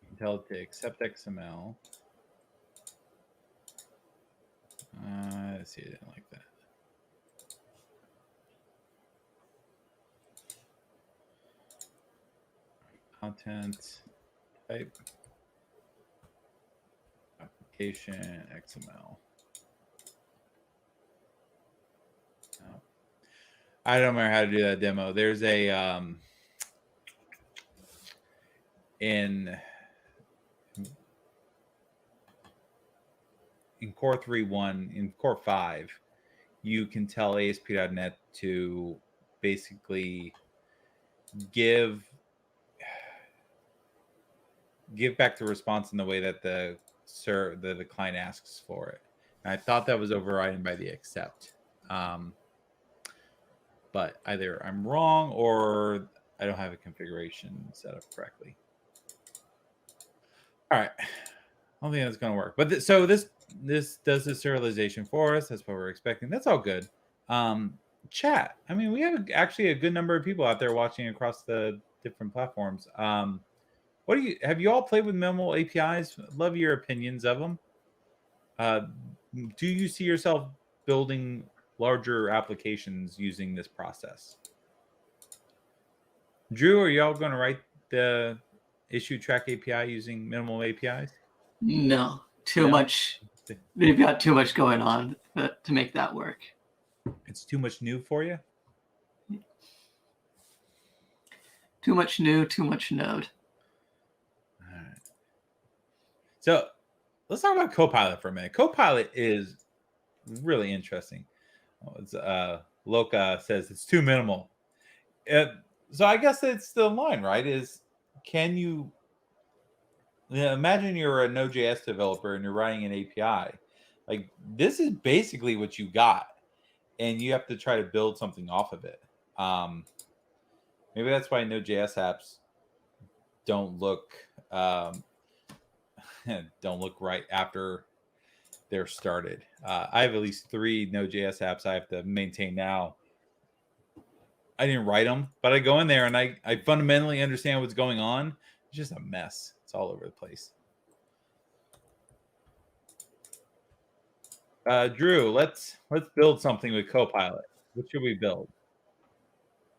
You can tell it to accept XML. Let's see, I didn't like that. Content type application XML. No. I don't remember how to do that demo. There's a in Core 3.1, in Core 5, you can tell ASP.NET to basically give back the response in the way that the client asks for it. And I thought that was overridden by the accept. But either I'm wrong or I don't have a configuration set up correctly. All right. I don't think that's going to work. But so this does the serialization for us. That's what we're expecting. That's all good. Chat. I mean, we have actually a good number of people out there watching across the different platforms. What have you all played with minimal APIs? Love your opinions of them. Do you see yourself building larger applications using this process? Drew, are y'all going to write the issue track API using minimal APIs? No, too much. They've got too much going on to make that work. It's too much new for you? Too much new, too much Node. All right. So let's talk about Copilot for a minute. Copilot is really interesting. Loka says it's too minimal. So I guess it's the line, right? Is can you imagine you're a Node.js developer and you're writing an API? Like this is basically what you got, and you have to try to build something off of it. Maybe that's why Node.js apps don't look right after they're started. I have at least 3 Node.js apps I have to maintain now. I didn't write them, but I go in there and I fundamentally understand what's going on. It's just a mess. It's all over the place. Drew, let's build something with Copilot. What should we build?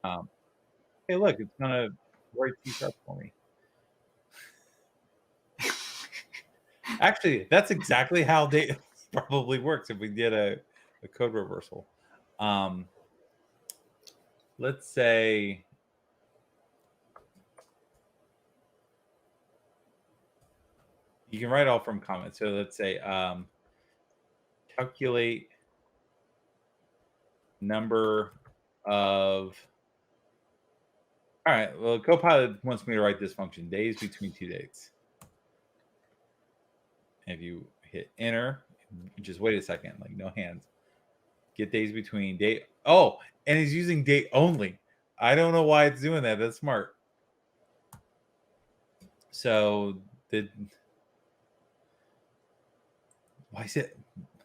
Hey, look, it's gonna write C# for me. Actually, that's exactly how data probably works if we did a code reversal. Let's say you can write all from comments. So let's say calculate number of. All right. Well, Copilot wants me to write this function: days between 2 dates. And if you hit enter, just wait a second, like no hands. Get days between date. Oh, and he's using date only. I don't know why it's doing that. That's smart. So why is it?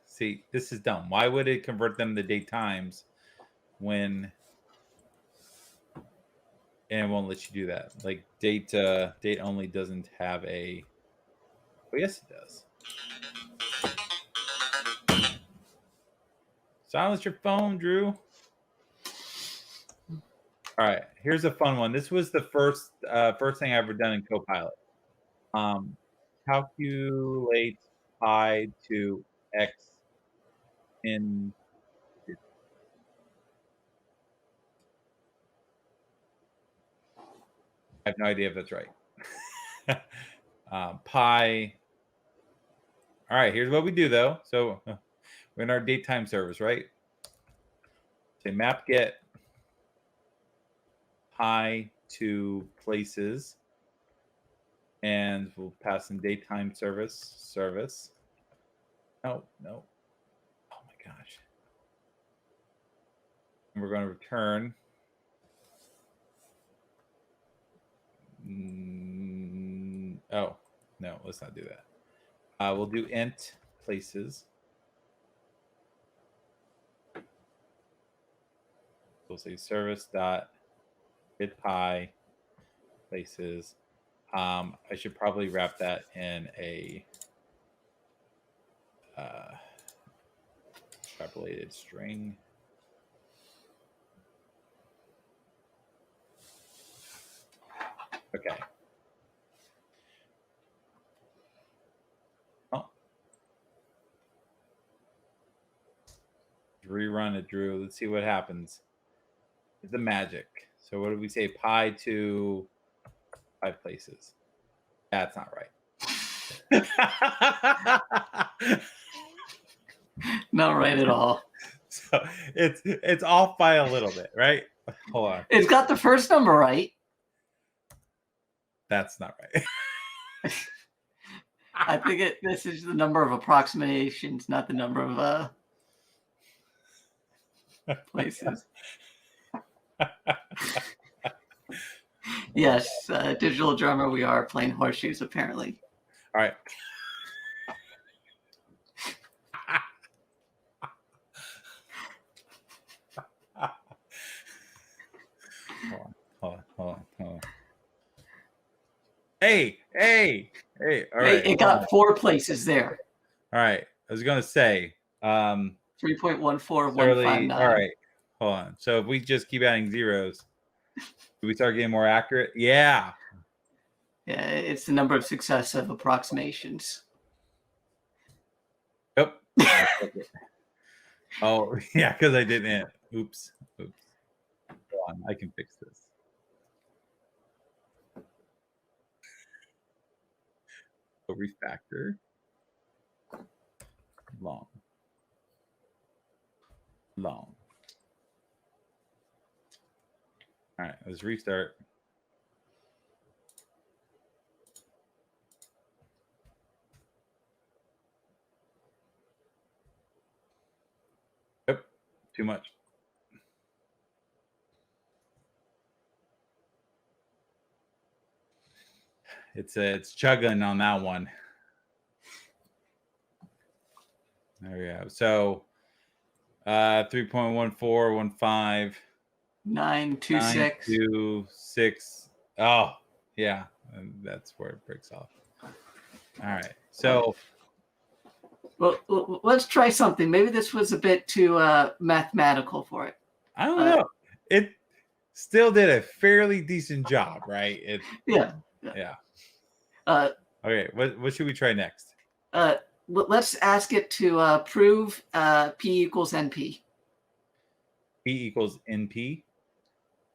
See, this is dumb. Why would it convert them to date times when and it won't let you do that? Like date only doesn't have a. Oh yes, it does. Silence your phone, Drew. All right, here's a fun one. This was the first thing I've ever done in Copilot. Calculate pi to x in. I have no idea if that's right. Pi. All right, here's what we do though. So we're in our datetime service, right? Say map get pi to places, and we'll pass in datetime service. No. Oh my gosh. And we're going to return. Oh, no, let's not do that. We'll do int places. We'll say service dot get pi places. I should probably wrap that in a extrapolated string. Okay. Oh. Rerun it, Drew. Let's see what happens. It's the magic. So what did we say? Pi to 5 places. That's not right. Not right at all. So it's off by a little bit, right? Hold on. It's got the first number right. That's not right. I think this is the number of approximations, not the number of places. Yes, digital drummer, we are playing horseshoes, apparently. All right. Hold on. Hey. All right. It got 4 places there. All right. I was going to say 3.14159. All right. Hold on. So if we just keep adding zeros, do we start getting more accurate? Yeah. Yeah, it's the number of successive approximations. Yep. Oh, yeah, because I didn't. Oops. Hold on. I can fix this. So refactor. Long. All right, let's restart. Yep, too much. It's chugging on that one. There we go. So 3.1415 926. Oh, yeah. And that's where it breaks off. All right. So well, let's try something. Maybe this was a bit too mathematical for it. I don't know. It still did a fairly decent job, right? Yeah. Okay, what should we try next? Let's ask it to prove P equals NP. P equals NP?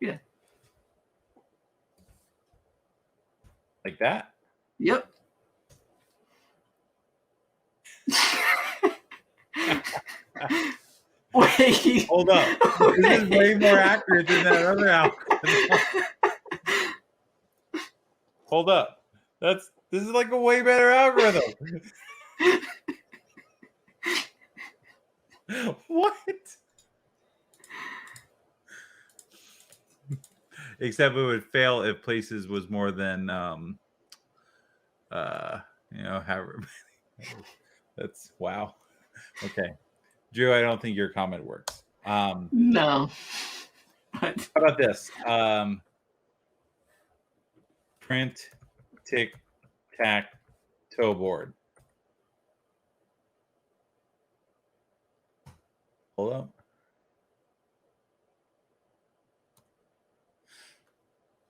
Yeah. Like that? Yep. Wait. Hold up. This is way more accurate than that other algorithm. Hold up. This is like a way better algorithm. What? Except it would fail if places was more than however. That's wow. Okay. Drew, I don't think your comment works. No. How about this? Print tic-tac-toe board. Hold up.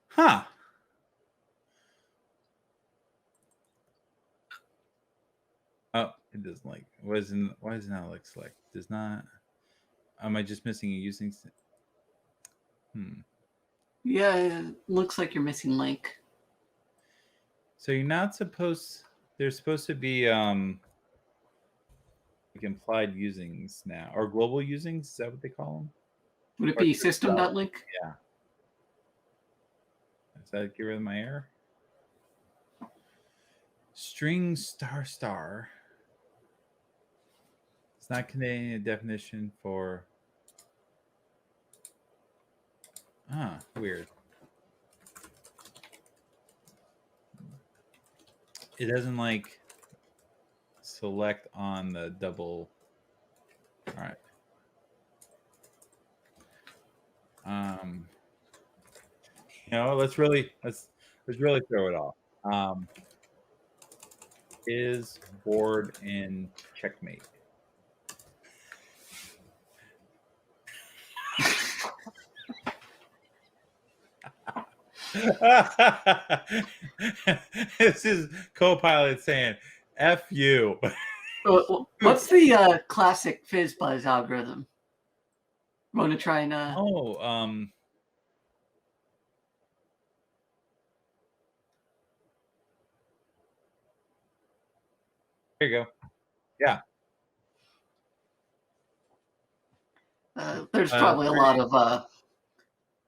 Huh. Oh, it doesn't like. Why doesn't that look select? Does not. Am I just missing a using? Yeah, it looks like you're missing link. So you're not supposed. There's supposed to be like implied usings now, or global usings. Is that what they call them? Would it be system.link? Yeah. Does that get rid of my error? String star. It's not containing a definition for. Weird. It doesn't like select on the double. All right. Let's really throw it off. Is board in checkmate? This is Copilot saying F you. What's the classic FizzBuzz algorithm? Want to try and There you go. Yeah. There's probably a lot of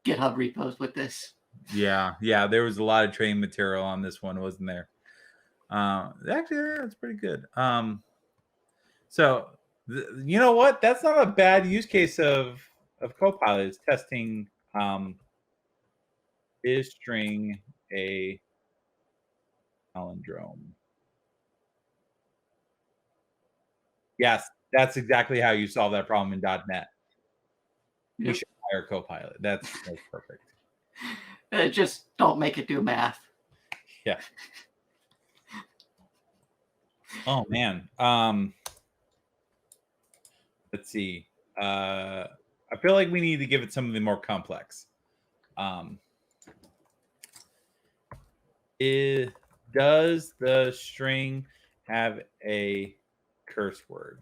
GitHub repos with this. Yeah. There was a lot of training material on this one, wasn't there? Actually, that's pretty good. So you know what? That's not a bad use case of Copilot. It's testing is string a palindrome. Yes, that's exactly how you solve that problem in .NET. Yep. We should hire Copilot. That's perfect. Just don't make it do math. Yeah. Oh man. Let's see. I feel like we need to give it something more complex. Does the string have a curse word?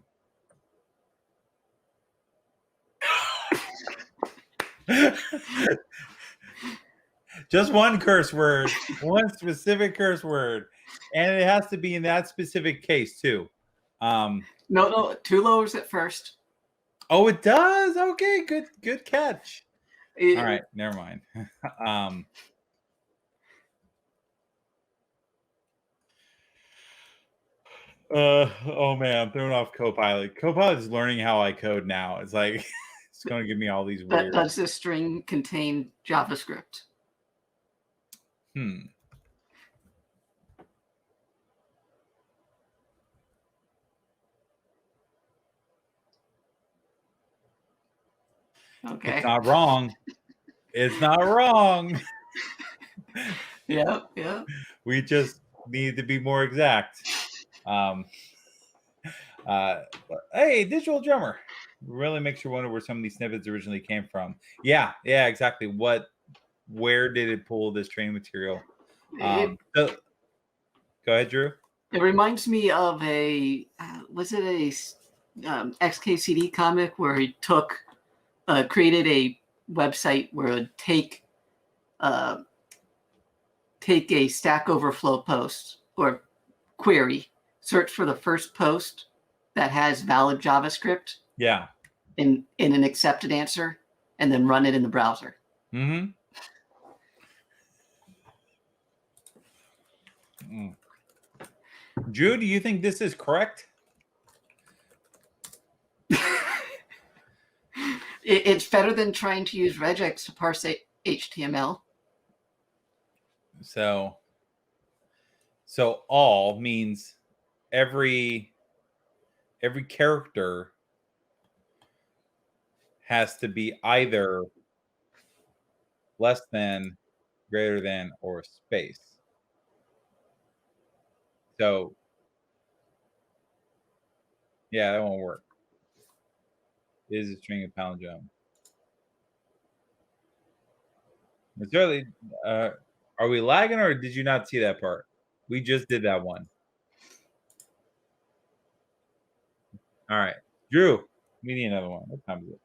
Just one curse word, one specific curse word, and it has to be in that specific case too. No, two lowers at first. Oh, it does. Okay, good catch. All right, never mind. Oh man, I'm throwing off Copilot. Copilot is learning how I code now. It's like it's going to give me all these weird. Does this string contain JavaScript? Okay. It's not wrong. It's not wrong. Yeah. We just need to be more exact. Hey, Digital Drummer. Really makes you wonder where some of these snippets originally came from. Yeah, exactly. Where did it pull this training material? So, go ahead, Drew. It reminds me of was it a XKCD comic where he created a website where it would take a Stack Overflow post or query, search for the first post that has valid JavaScript. Yeah. In an accepted answer, and then run it in the browser. Mm-hmm. Drew, do you think this is correct? It's better than trying to use regex to parse HTML. So all means every character has to be either less than, greater than, or space. So yeah, that won't work. Is a string of palindrome. It's really, are we lagging, or did you not see that part? We just did that one. All right, Drew, we need another one. What time is it?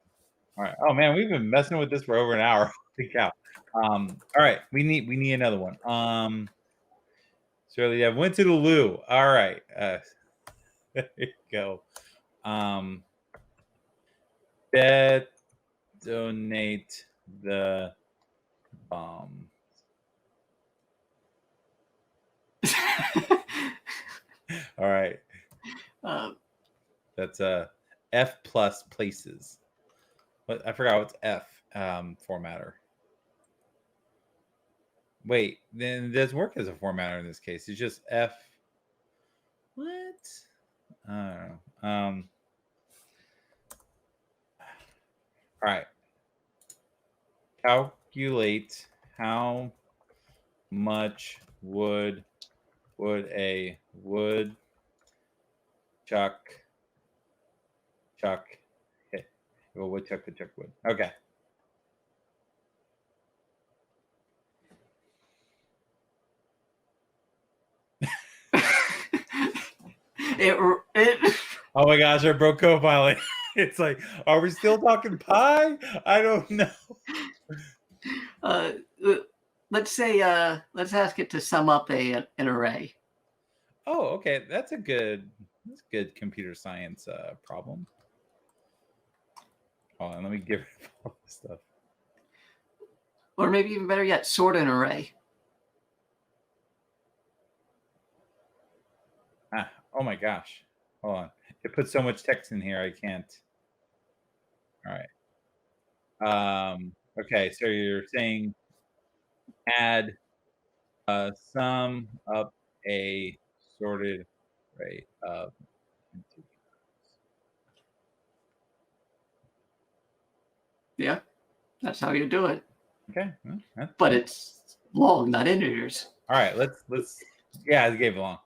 All right. Oh man, we've been messing with this for over an hour. Holy cow. All right, we need another one. Surely, yeah, went to the loo. All right. There you go. Detonate the bomb. All right. That's F plus places. But I forgot what's F formatter. Wait, then it doesn't work as a formatter in this case. It's just F. What? I don't know. All right. Calculate how much would a woodchuck hit? Well, woodchuck would. Okay. Oh my gosh, I broke Copilot. It's like, are we still talking pi? I don't know. Let's say let's ask it to sum up an array. Oh, okay. That's a good computer science problem. Hold on, let me get rid of all this stuff. Or maybe even better yet, sort an array. Oh my gosh. Hold on. It puts so much text in here I can't. All right. Okay, so you're saying add sum up a sorted array of integers. Yeah, that's how you do it. Okay. But it's long, not integers. All right, let's yeah, I gave it long.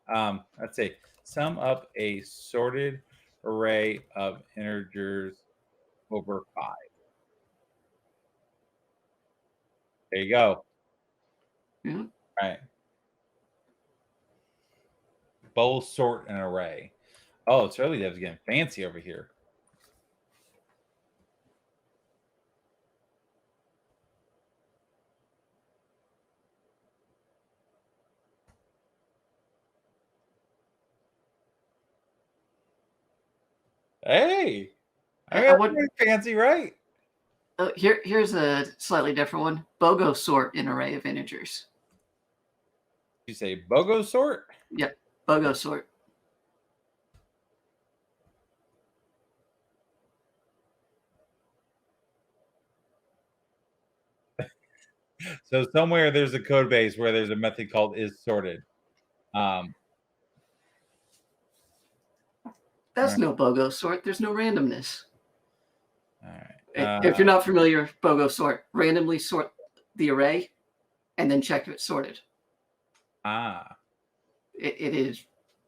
Let's say sum up a sorted array of integers over 5. There you go. Yeah. All right. Both sort an array. Oh, it's really devs getting fancy over here. Hey, I got pretty fancy, right? Here's a slightly different one. BOGO sort an array of integers. You say BOGO sort? Yep, BOGO sort. So somewhere there's a code base where there's a method called isSorted. That's no BOGO sort. There's no randomness. All right. If you're not familiar with BOGO sort, randomly sort the array and then check if it's sorted. It is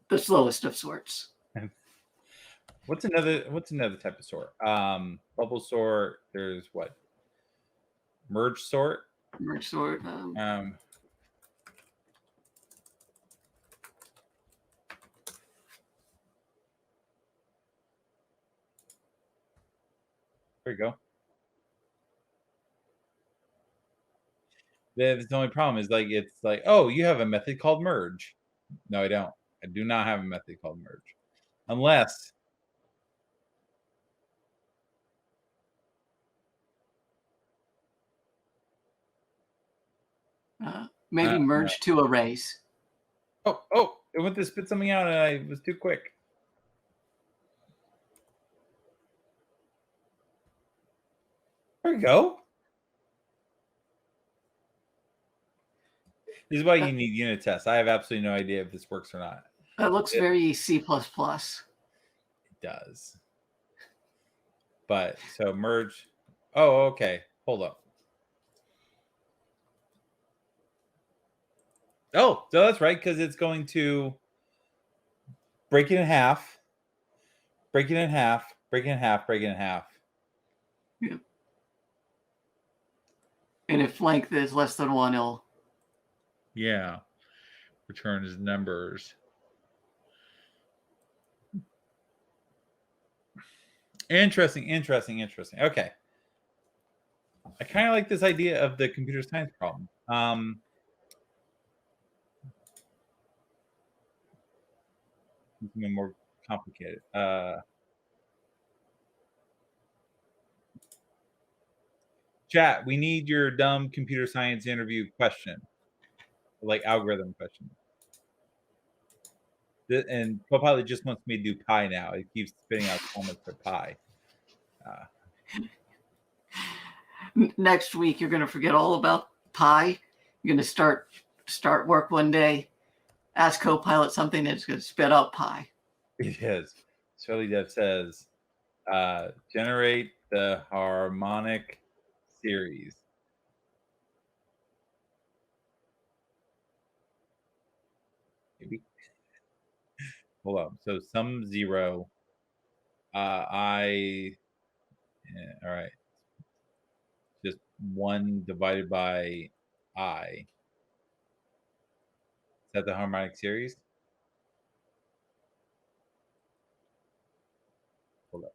the slowest of sorts. What's another type of sort? Bubble sort. There's what? Merge sort. Merge sort. There you go. The only problem is it's like, oh, you have a method called merge. No, I don't. I do not have a method called merge, unless maybe merge two arrays. Oh! It went to spit something out, and I was too quick. There you go. This is why you need unit tests. I have absolutely no idea if this works or not. That looks very C++. It does. But so merge. Oh, okay. Hold up. Oh, so that's right, because it's going to break it in half, break it in half, break it in half, break it in half. Yeah. And if length is less than 1, it'll return as numbers. Interesting. Okay. I kind of like this idea of the computer science problem. Something more complicated. Chat, we need your dumb computer science interview question, like algorithm question. And Copilot just wants me to do pi now. It keeps spitting out comments for pi. Next week, you're going to forget all about pi. You're going to start work one day, ask Copilot something, and it's going to spit out pi. It is. Shirley Dev says, generate the harmonic series. Maybe. Hold on. So sum 0. All right. Just 1 divided by I. Is that the harmonic series? Hold up.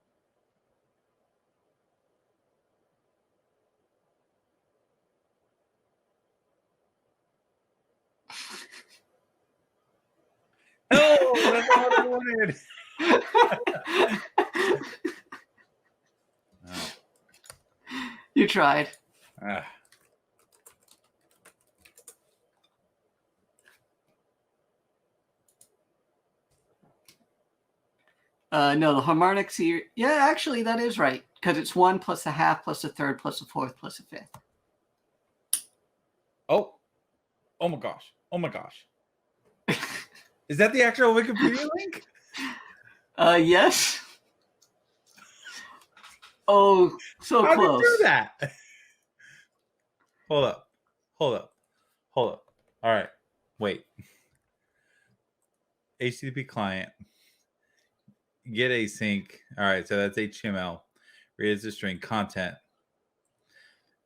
Oh, that's not what I wanted. You tried. No, the harmonic series. Yeah, actually, that is right, because it's 1 plus a half plus a third plus a fourth plus a fifth. Oh my gosh. Oh my gosh. Is that the actual Wikipedia link? Yes. Oh, so How close. did you do that? Hold up. All right. Wait. HTTP client. Get async. All right. So that's HTML. Read as a string. Content.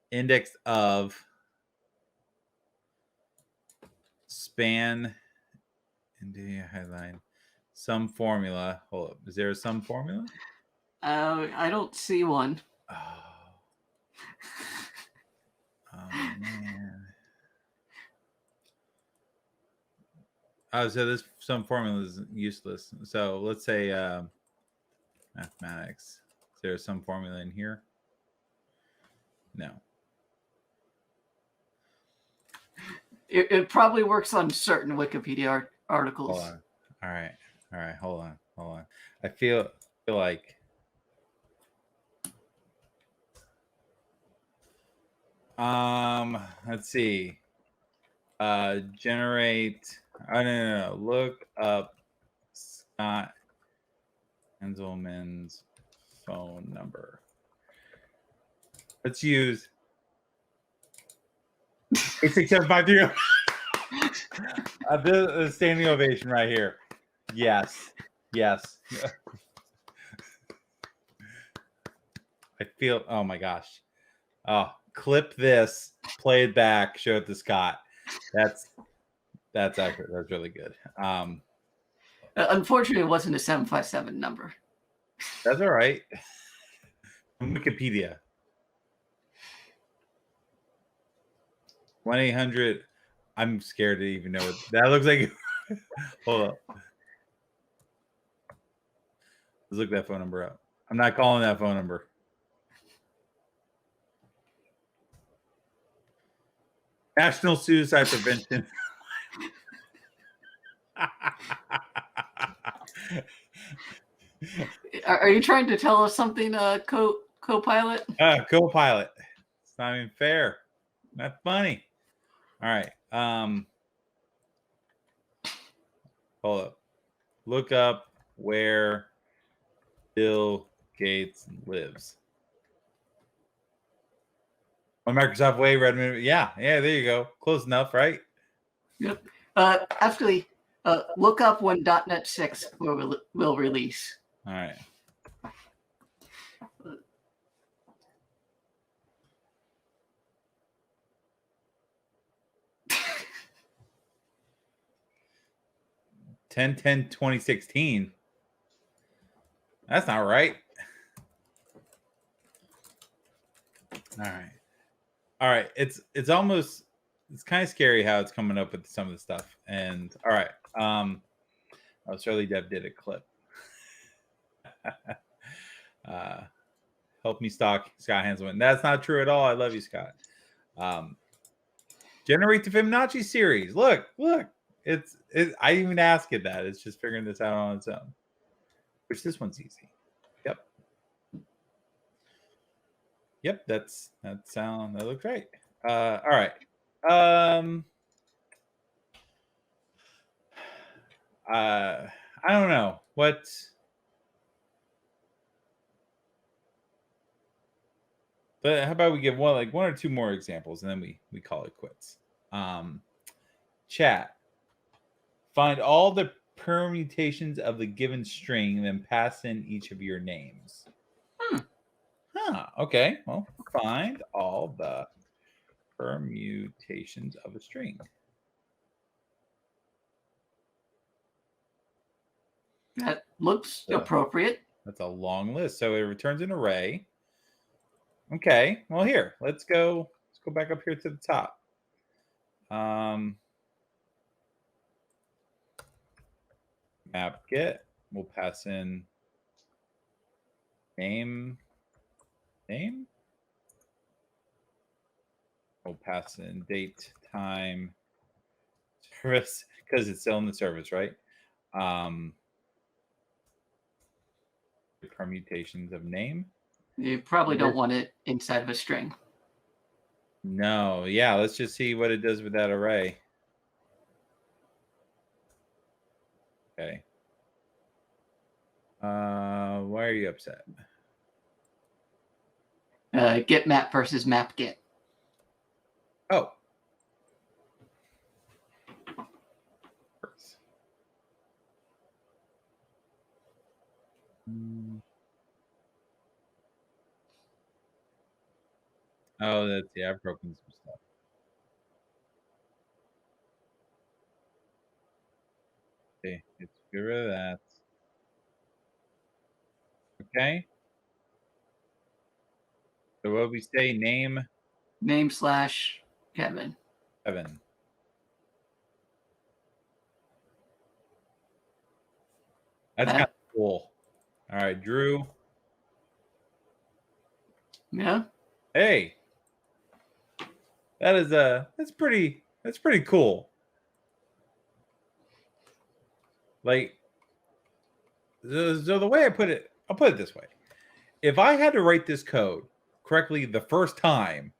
Index of span. India headline. Some formula. Hold up. Is there a sum formula? I don't see one. Oh man. Oh, so this sum formula is useless. So let's say mathematics. Is there some formula in here? No. It probably works on certain Wikipedia articles. Hold on. All right. Hold on. I feel like let's see. Generate. Oh no. Look up Scott Henselman's phone number. Let's use 86753. A standing ovation right here. Yes. I feel. Oh my gosh. Oh, clip this, play it back, show it to Scott. That's accurate. That's really good. Unfortunately, it wasn't a 757 number. That's all right. Wikipedia. 1-800. I'm scared to even know what that looks like. Hold up. Let's look that phone number up. I'm not calling that phone number. National Suicide Prevention. Are you trying to tell us something, Copilot? Copilot. It's not even fair. Not funny. All right. Hold up. Look up where Bill Gates lives. On Microsoft Way, Redmond. Yeah, there you go. Close enough, right? Yep. Actually, look up when .NET 6 will release. All right. (10 2016). That's not right. All right. It's kind of scary how it's coming up with some of the stuff. And all right. Shirley Dev did a clip. Help me stalk Scott Hanselman. That's not true at all. I love you, Scott. Generate the Fibonacci series. Look. It's I didn't even ask it that. It's just figuring this out on its own. Which this one's easy. Yep, that looks right. All right. I don't know what. But how about we give one or two more examples, and then we call it quits. Chat. Find all the permutations of the given string, and then pass in each of your names. Okay. Well, find all the permutations of a string. That looks appropriate. That's a long list. So it returns an array. Okay. Well, here, let's go back up here to the top. Map get. We'll pass in name. We'll pass in date, time, service, because it's still in the service, right? Permutations of name. You probably don't want it inside of a string. No, yeah, let's just see what it does with that array. Okay. Why are you upset? Get map versus map get. Oh. Oh, that's I've broken some stuff. Okay, let's get rid of that. Okay. So what we say? Name / Kevin. Kevin. That's kind of cool. All right, Drew. Yeah. Hey. That's pretty cool. Like, so the way I'll put it this way. If I had to write this code correctly the first time,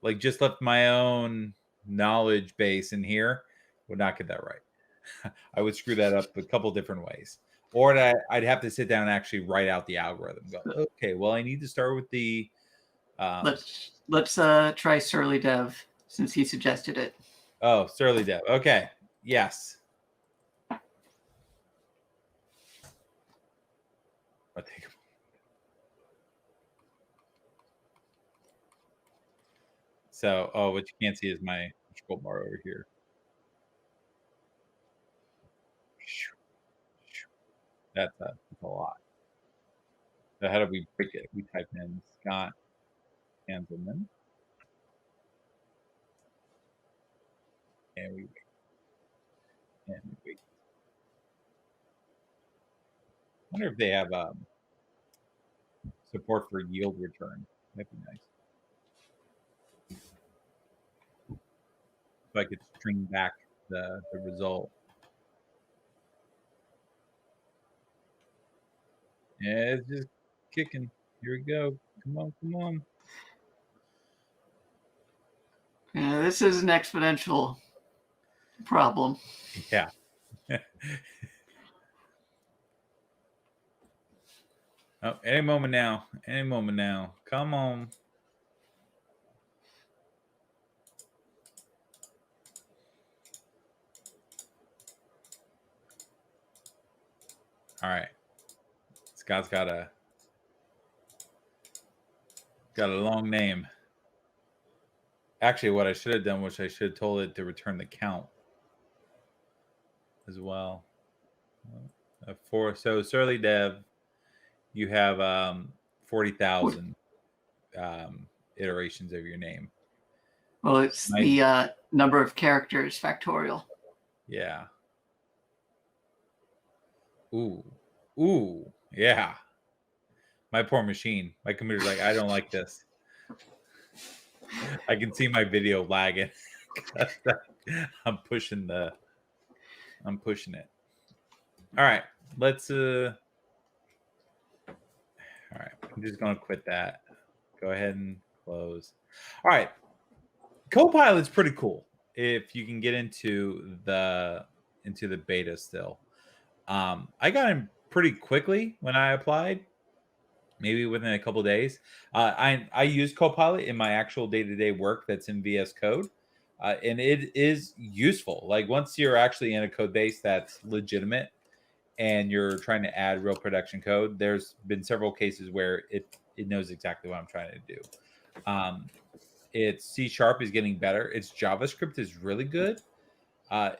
like just left my own knowledge base in here, would not get that right. I would screw that up a couple different ways. Or I'd have to sit down and actually write out the algorithm. Go, okay, well, I need to start with the... Let's try Surly Dev, since he suggested it. Oh, Surly Dev. Okay. Yes. I'll take a... So, what you can't see is my scroll bar over here. That's a lot. So how do we break it? We type in Scott Hanselman. And we wait. And we wait. I wonder if they have support for yield return. That'd be nice. So I could string back the result. Yeah, it's just kicking. Here we go. Come on. Yeah, this is an exponential problem. Yeah. Oh, any moment now. Come on. All right. Scott's got a long name. Actually, what I should have done was I should have told it to return the count as well. So Surly Dev, you have 40,000 iterations of your name. Well, it's the number of characters factorial. Yeah. Ooh, yeah. My poor machine. My computer's like, I don't like this. I can see my video lagging. I'm pushing it. All right. Let's all right. I'm just gonna quit that. Go ahead and close. All right. Copilot's pretty cool if you can get into the beta still. I got in pretty quickly when I applied, maybe within a couple days. I use Copilot in my actual day-to-day work that's in VS Code, and it is useful. Like once you're actually in a code base that's legitimate and you're trying to add real production code, there's been several cases where it knows exactly what I'm trying to do. Its C# is getting better. Its JavaScript is really good.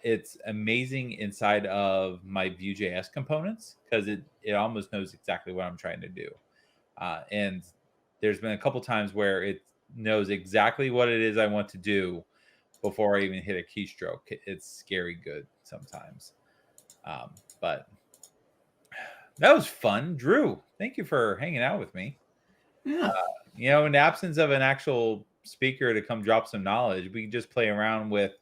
It's amazing inside of my Vue.js components because it almost knows exactly what I'm trying to do. And there's been a couple times where it knows exactly what it is I want to do before I even hit a keystroke. It's scary good sometimes. But that was fun. Drew, thank you for hanging out with me. Yeah. In the absence of an actual speaker to come drop some knowledge, we can just play around with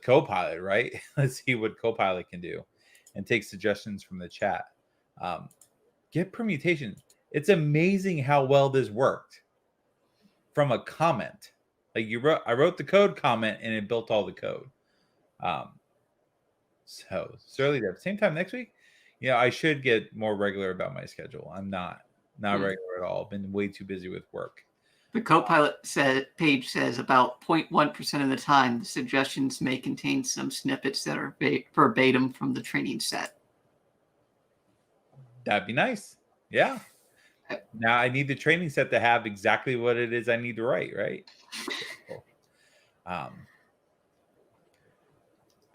Copilot, right? Let's see what Copilot can do and take suggestions from the chat. Get permutations. It's amazing how well this worked from a comment. Like I wrote the code comment and it built all the code. So certainly there. Same time next week. I should get more regular about my schedule. I'm not regular at all. Been way too busy with work. The Copilot page says about 0.1% of the time, the suggestions may contain some snippets that are verbatim from the training set. That'd be nice. Yeah. Now I need the training set to have exactly what it is I need to write, right? Cool. All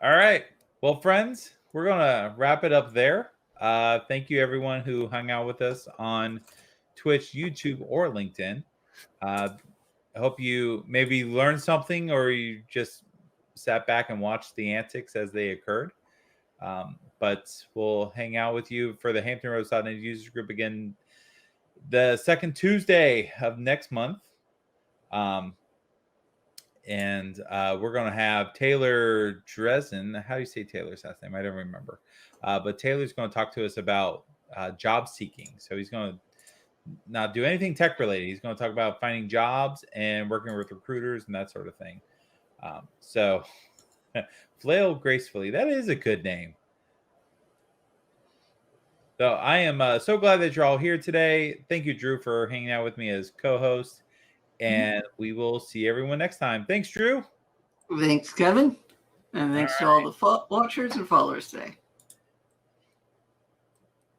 right. Well, friends, we're going to wrap it up there. Thank you, everyone who hung out with us on Twitch, YouTube, or LinkedIn. I hope you maybe learned something or you just sat back and watched the antics as they occurred. But we'll hang out with you for the Hampton Roads .NET Users Group again the second Tuesday of next month. And we're going to have Taylor Dresden. How do you say Taylor's last name? I don't remember. But Taylor's going to talk to us about job seeking. So he's going to not do anything tech related. He's going to talk about finding jobs and working with recruiters and that sort of thing. So Flail Gracefully, that is a good name. So I am so glad that you're all here today. Thank you, Drew, for hanging out with me as co-host. And we will see everyone next time. Thanks, Drew. Thanks, Kevin. And thanks to all the watchers and followers today.